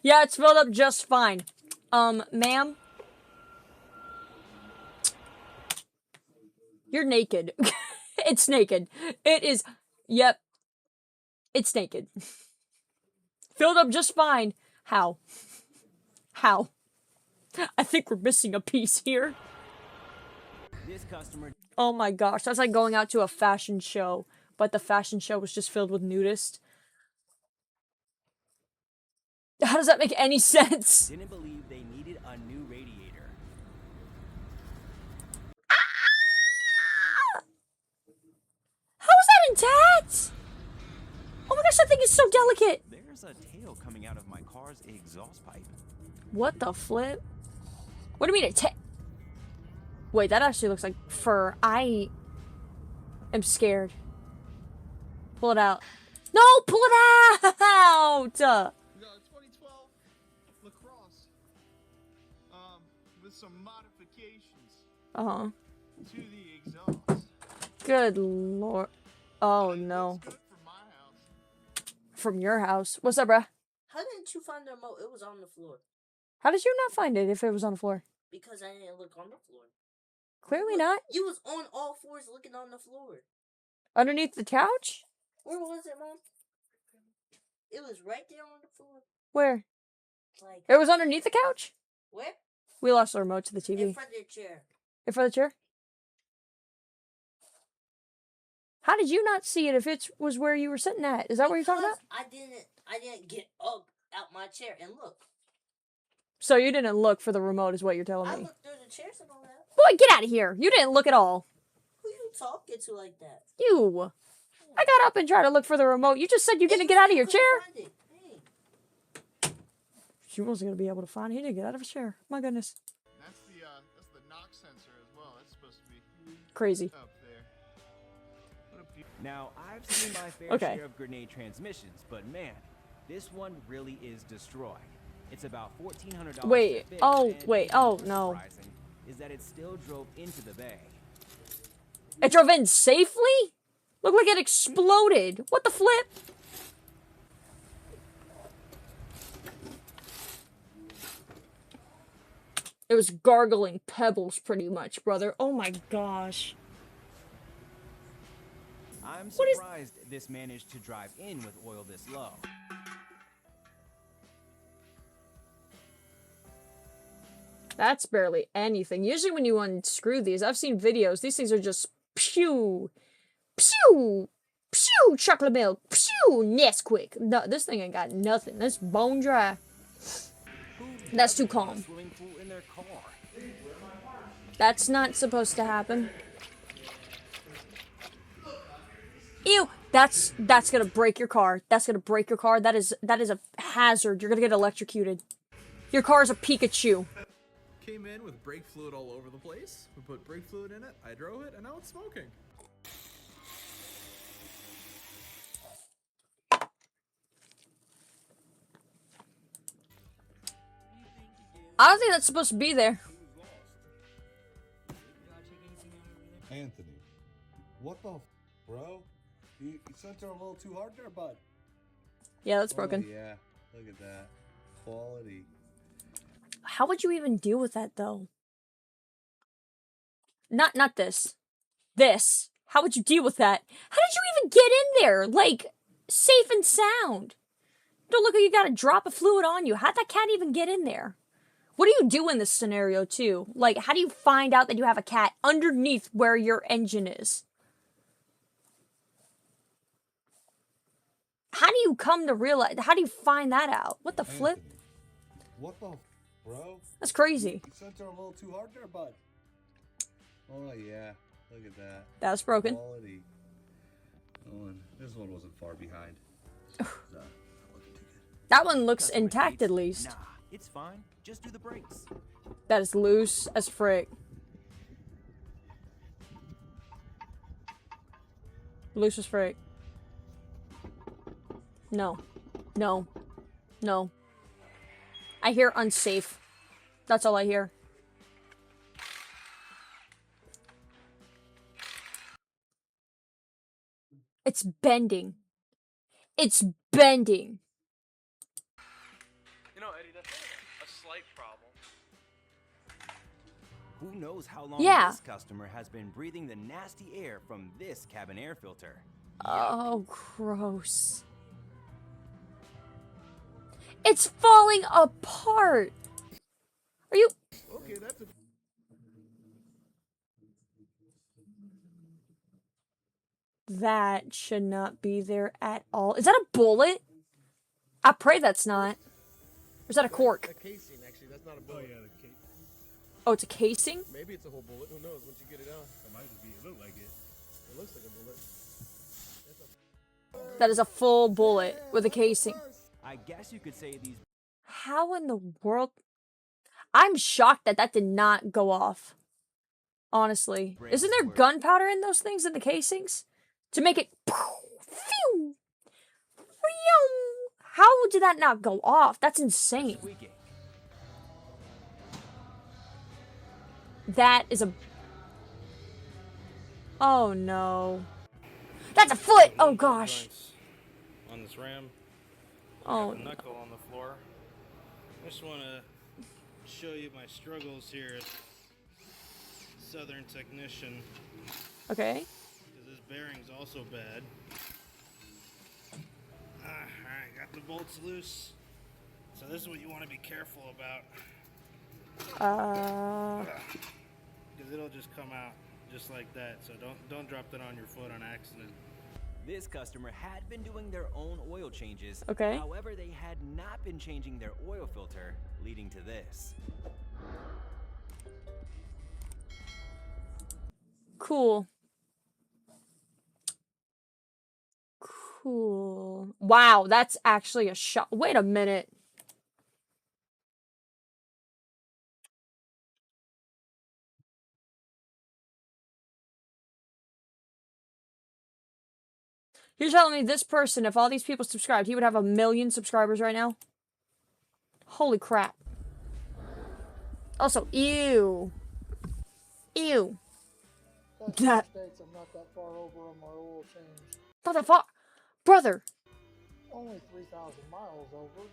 Yeah, it's filled up just fine. Ma'am? You're naked. It's naked. It is... Yep. It's naked. Filled up just fine. How? How? I think we're missing a piece here. This customer... Oh my gosh, that's like going out to a fashion show, but the fashion show was just filled with nudists. How does that make any sense? Didn't believe they needed a new radiator. How is that intact? Oh my gosh, that thing is so delicate. There's a tail coming out of my car's exhaust pipe. What the flip? What do you mean Wait, that actually looks like fur. I am scared. Pull it out. No, pull it out! No, 2012 lacrosse. With some modifications. Uh-huh. To the exhaust. Good lord. Oh no. From your house. What's up, bruh? How didn't you find the remote? It was on the floor. How did you not find it if it was on the floor? Because I didn't look on the floor. Clearly not. You was on all fours looking on the floor. Underneath the couch? Where was it, Mom? It was right there on the floor. Where? Like, it was underneath the couch? where? We lost the remote to the TV. In front of the chair. In front of the chair? How did you not see it if it was where you were sitting at? Is that what you're talking about? I didn't get up out my chair and look. So you didn't look for the remote is what you're telling I me. looked through the chairs and all that. Boy, get out of here. You didn't look at all. Who you talking to like that? You. I got up and tried to look for the remote. You just said you didn't get out of your chair. Hey. She wasn't going to be able to find it. He didn't get out of his chair. My goodness. That's the knock sensor as well. It's supposed to be Crazy. up there. Now, I've seen my fair Okay. share of grenade transmissions, but man, this one really is destroyed. It's about $1,400 Wait. to fix, Oh, and wait. even Oh, more no. surprising is that it still drove into the bay. It drove in safely? Looked like it exploded. What the flip? It was gargling pebbles pretty much, brother. Oh my gosh. I'm What is- surprised this managed to drive in with oil this low. That's barely anything. Usually when you unscrew these, I've seen videos, these things are just pew, pew, pew, chocolate milk, pew, Nesquik. No, this thing ain't got nothing. That's bone dry. That's too calm. Swimming pool in their car. That's not supposed to happen. Ew, that's gonna break your car. That's gonna break your car. That is a hazard. You're gonna get electrocuted. Your car is a Pikachu. Came in with brake fluid all over the place. We put brake fluid in it, I drove it, and now it's smoking. I don't think that's supposed to be there. Anthony, what the bro? You sent her a little too hard there, bud. Yeah, that's broken. Oh, yeah, look at that. Quality. How would you even deal with that though? Not this. This. How would you deal with that? How did you even get in there? Like, safe and sound. Don't look like you got a drop of fluid on you. How'd that cat even get in there? What do you do in this scenario too? Like, how do you find out that you have a cat underneath where your engine is? How do you come to realize? How do you find that out? What the flip? What the bro? That's crazy. You sent her a little too hard there, bud. Oh yeah, look at that. That's broken. Quality. This one wasn't far behind. That one looks intact at least. Nah, it's fine. Just do the brakes. That is loose as frick. Loose as frick. No. No. No. I hear unsafe. That's all I hear. It's bending. It's bending. You know, Eddie, Who knows how long Yeah. this customer has been breathing the nasty air from this cabin air filter. Oh, gross. It's falling apart. Are you... Okay, that's a... That should not be there at all. Is that a bullet? I pray that's not. Or is that a cork? A casing, actually. That's not a bullet. Oh, yeah, the casing. Oh, it's a casing? Maybe it's a whole bullet. Who knows? Once you get it out. It might just be. It look like it. It looks like a bullet. That is a full bullet with a casing. I guess you could say these... How in the world? I'm shocked that that did not go off. Honestly. Isn't there gunpowder in those things, in the casings? To make it... Phew! How did that not go off? That's insane. That is a... Oh no. That's a foot! Oh gosh. On this ram. Oh. Got the knuckle on the floor. I just want to show you my struggles here as Southern technician. Okay. Because this bearing's also bad. Alright, got the bolts loose. So this is what you want to be careful about. Because it'll just come out just like that. So don't drop that on your foot on accident. This customer had been doing their own oil changes. Okay. However, they had not been changing their oil filter, leading to this. Cool. Cool. Wow, that's actually a shot. Wait a minute. You're telling me this person, if all these people subscribed, he would have 1 million subscribers right now? Holy crap. Also, ew. Ew. That. States I'm not that far over on my oil change. Not that far. Brother. Only 3,000 miles over.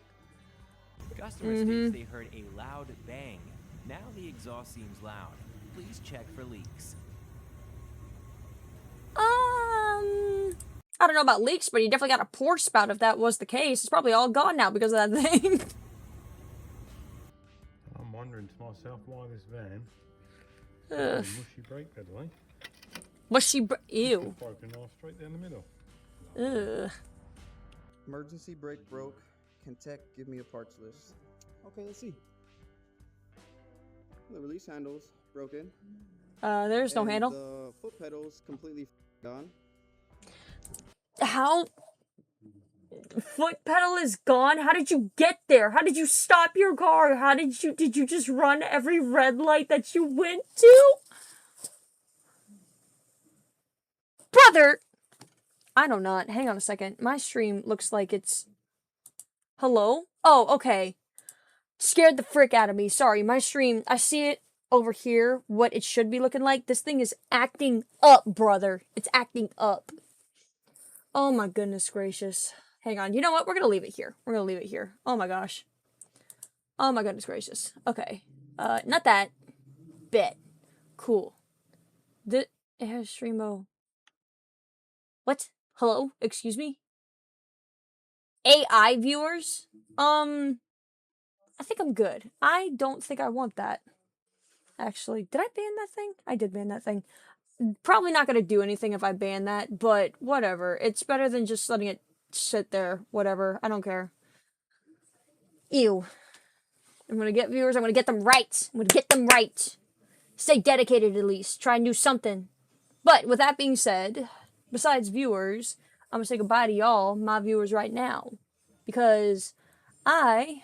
Customer states they heard a loud bang. Now the exhaust seems loud. Please check for leaks. I don't know about leaks, but he definitely got a pour spout if that was the case. It's probably all gone now because of that thing. I'm wondering to myself why this van Ugh. mushy brake pedal, eh? Ew. Broken off straight down the middle. Ugh. Emergency brake broke. Can tech give me a parts list? Okay, let's see. The release handle's broken. There's no and handle. The foot pedal's completely gone. How? Foot pedal is gone? How did you get there? How did you stop your car? How did you just run every red light that you went to? Brother! I don't know. Hang on a second. My stream looks like it's... Hello? Oh, okay. Scared the frick out of me. Sorry, my stream, I see it over here, what it should be looking like. This thing is acting up, brother. It's acting up. Oh my goodness gracious. Hang on. You know what? We're going to leave it here. We're going to leave it here. Oh my gosh. Oh my goodness gracious. Okay. Not that. Bet. Cool. It has streamo. What? Hello? Excuse me? AI viewers? I think I'm good. I don't think I want that. Actually, did I ban that thing? I did ban that thing. Probably not going to do anything if I ban that, but whatever. It's better than just letting it sit there. Whatever. I don't care. Ew. I'm going to get viewers. I'm going to get them right. I'm going to get them right. Stay dedicated at least. Try and do something. But with that being said, besides viewers, I'm going to say goodbye to y'all, my viewers, right now. Because I'm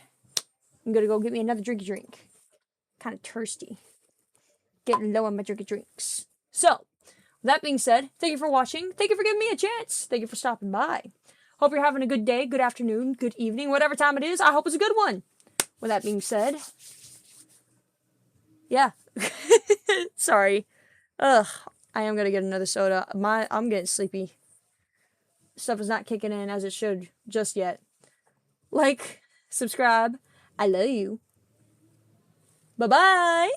going to go get me another drinky drink. Kind of thirsty. Getting low on my drinky drinks. So, with that being said, thank you for watching. Thank you for giving me a chance. Thank you for stopping by. Hope you're having a good day, good afternoon, good evening, whatever time it is. I hope it's a good one. With that being said, yeah. Sorry. Ugh. I am going to get another soda. I'm getting sleepy. Stuff is not kicking in as it should just yet. Like, subscribe. I love you. Bye-bye.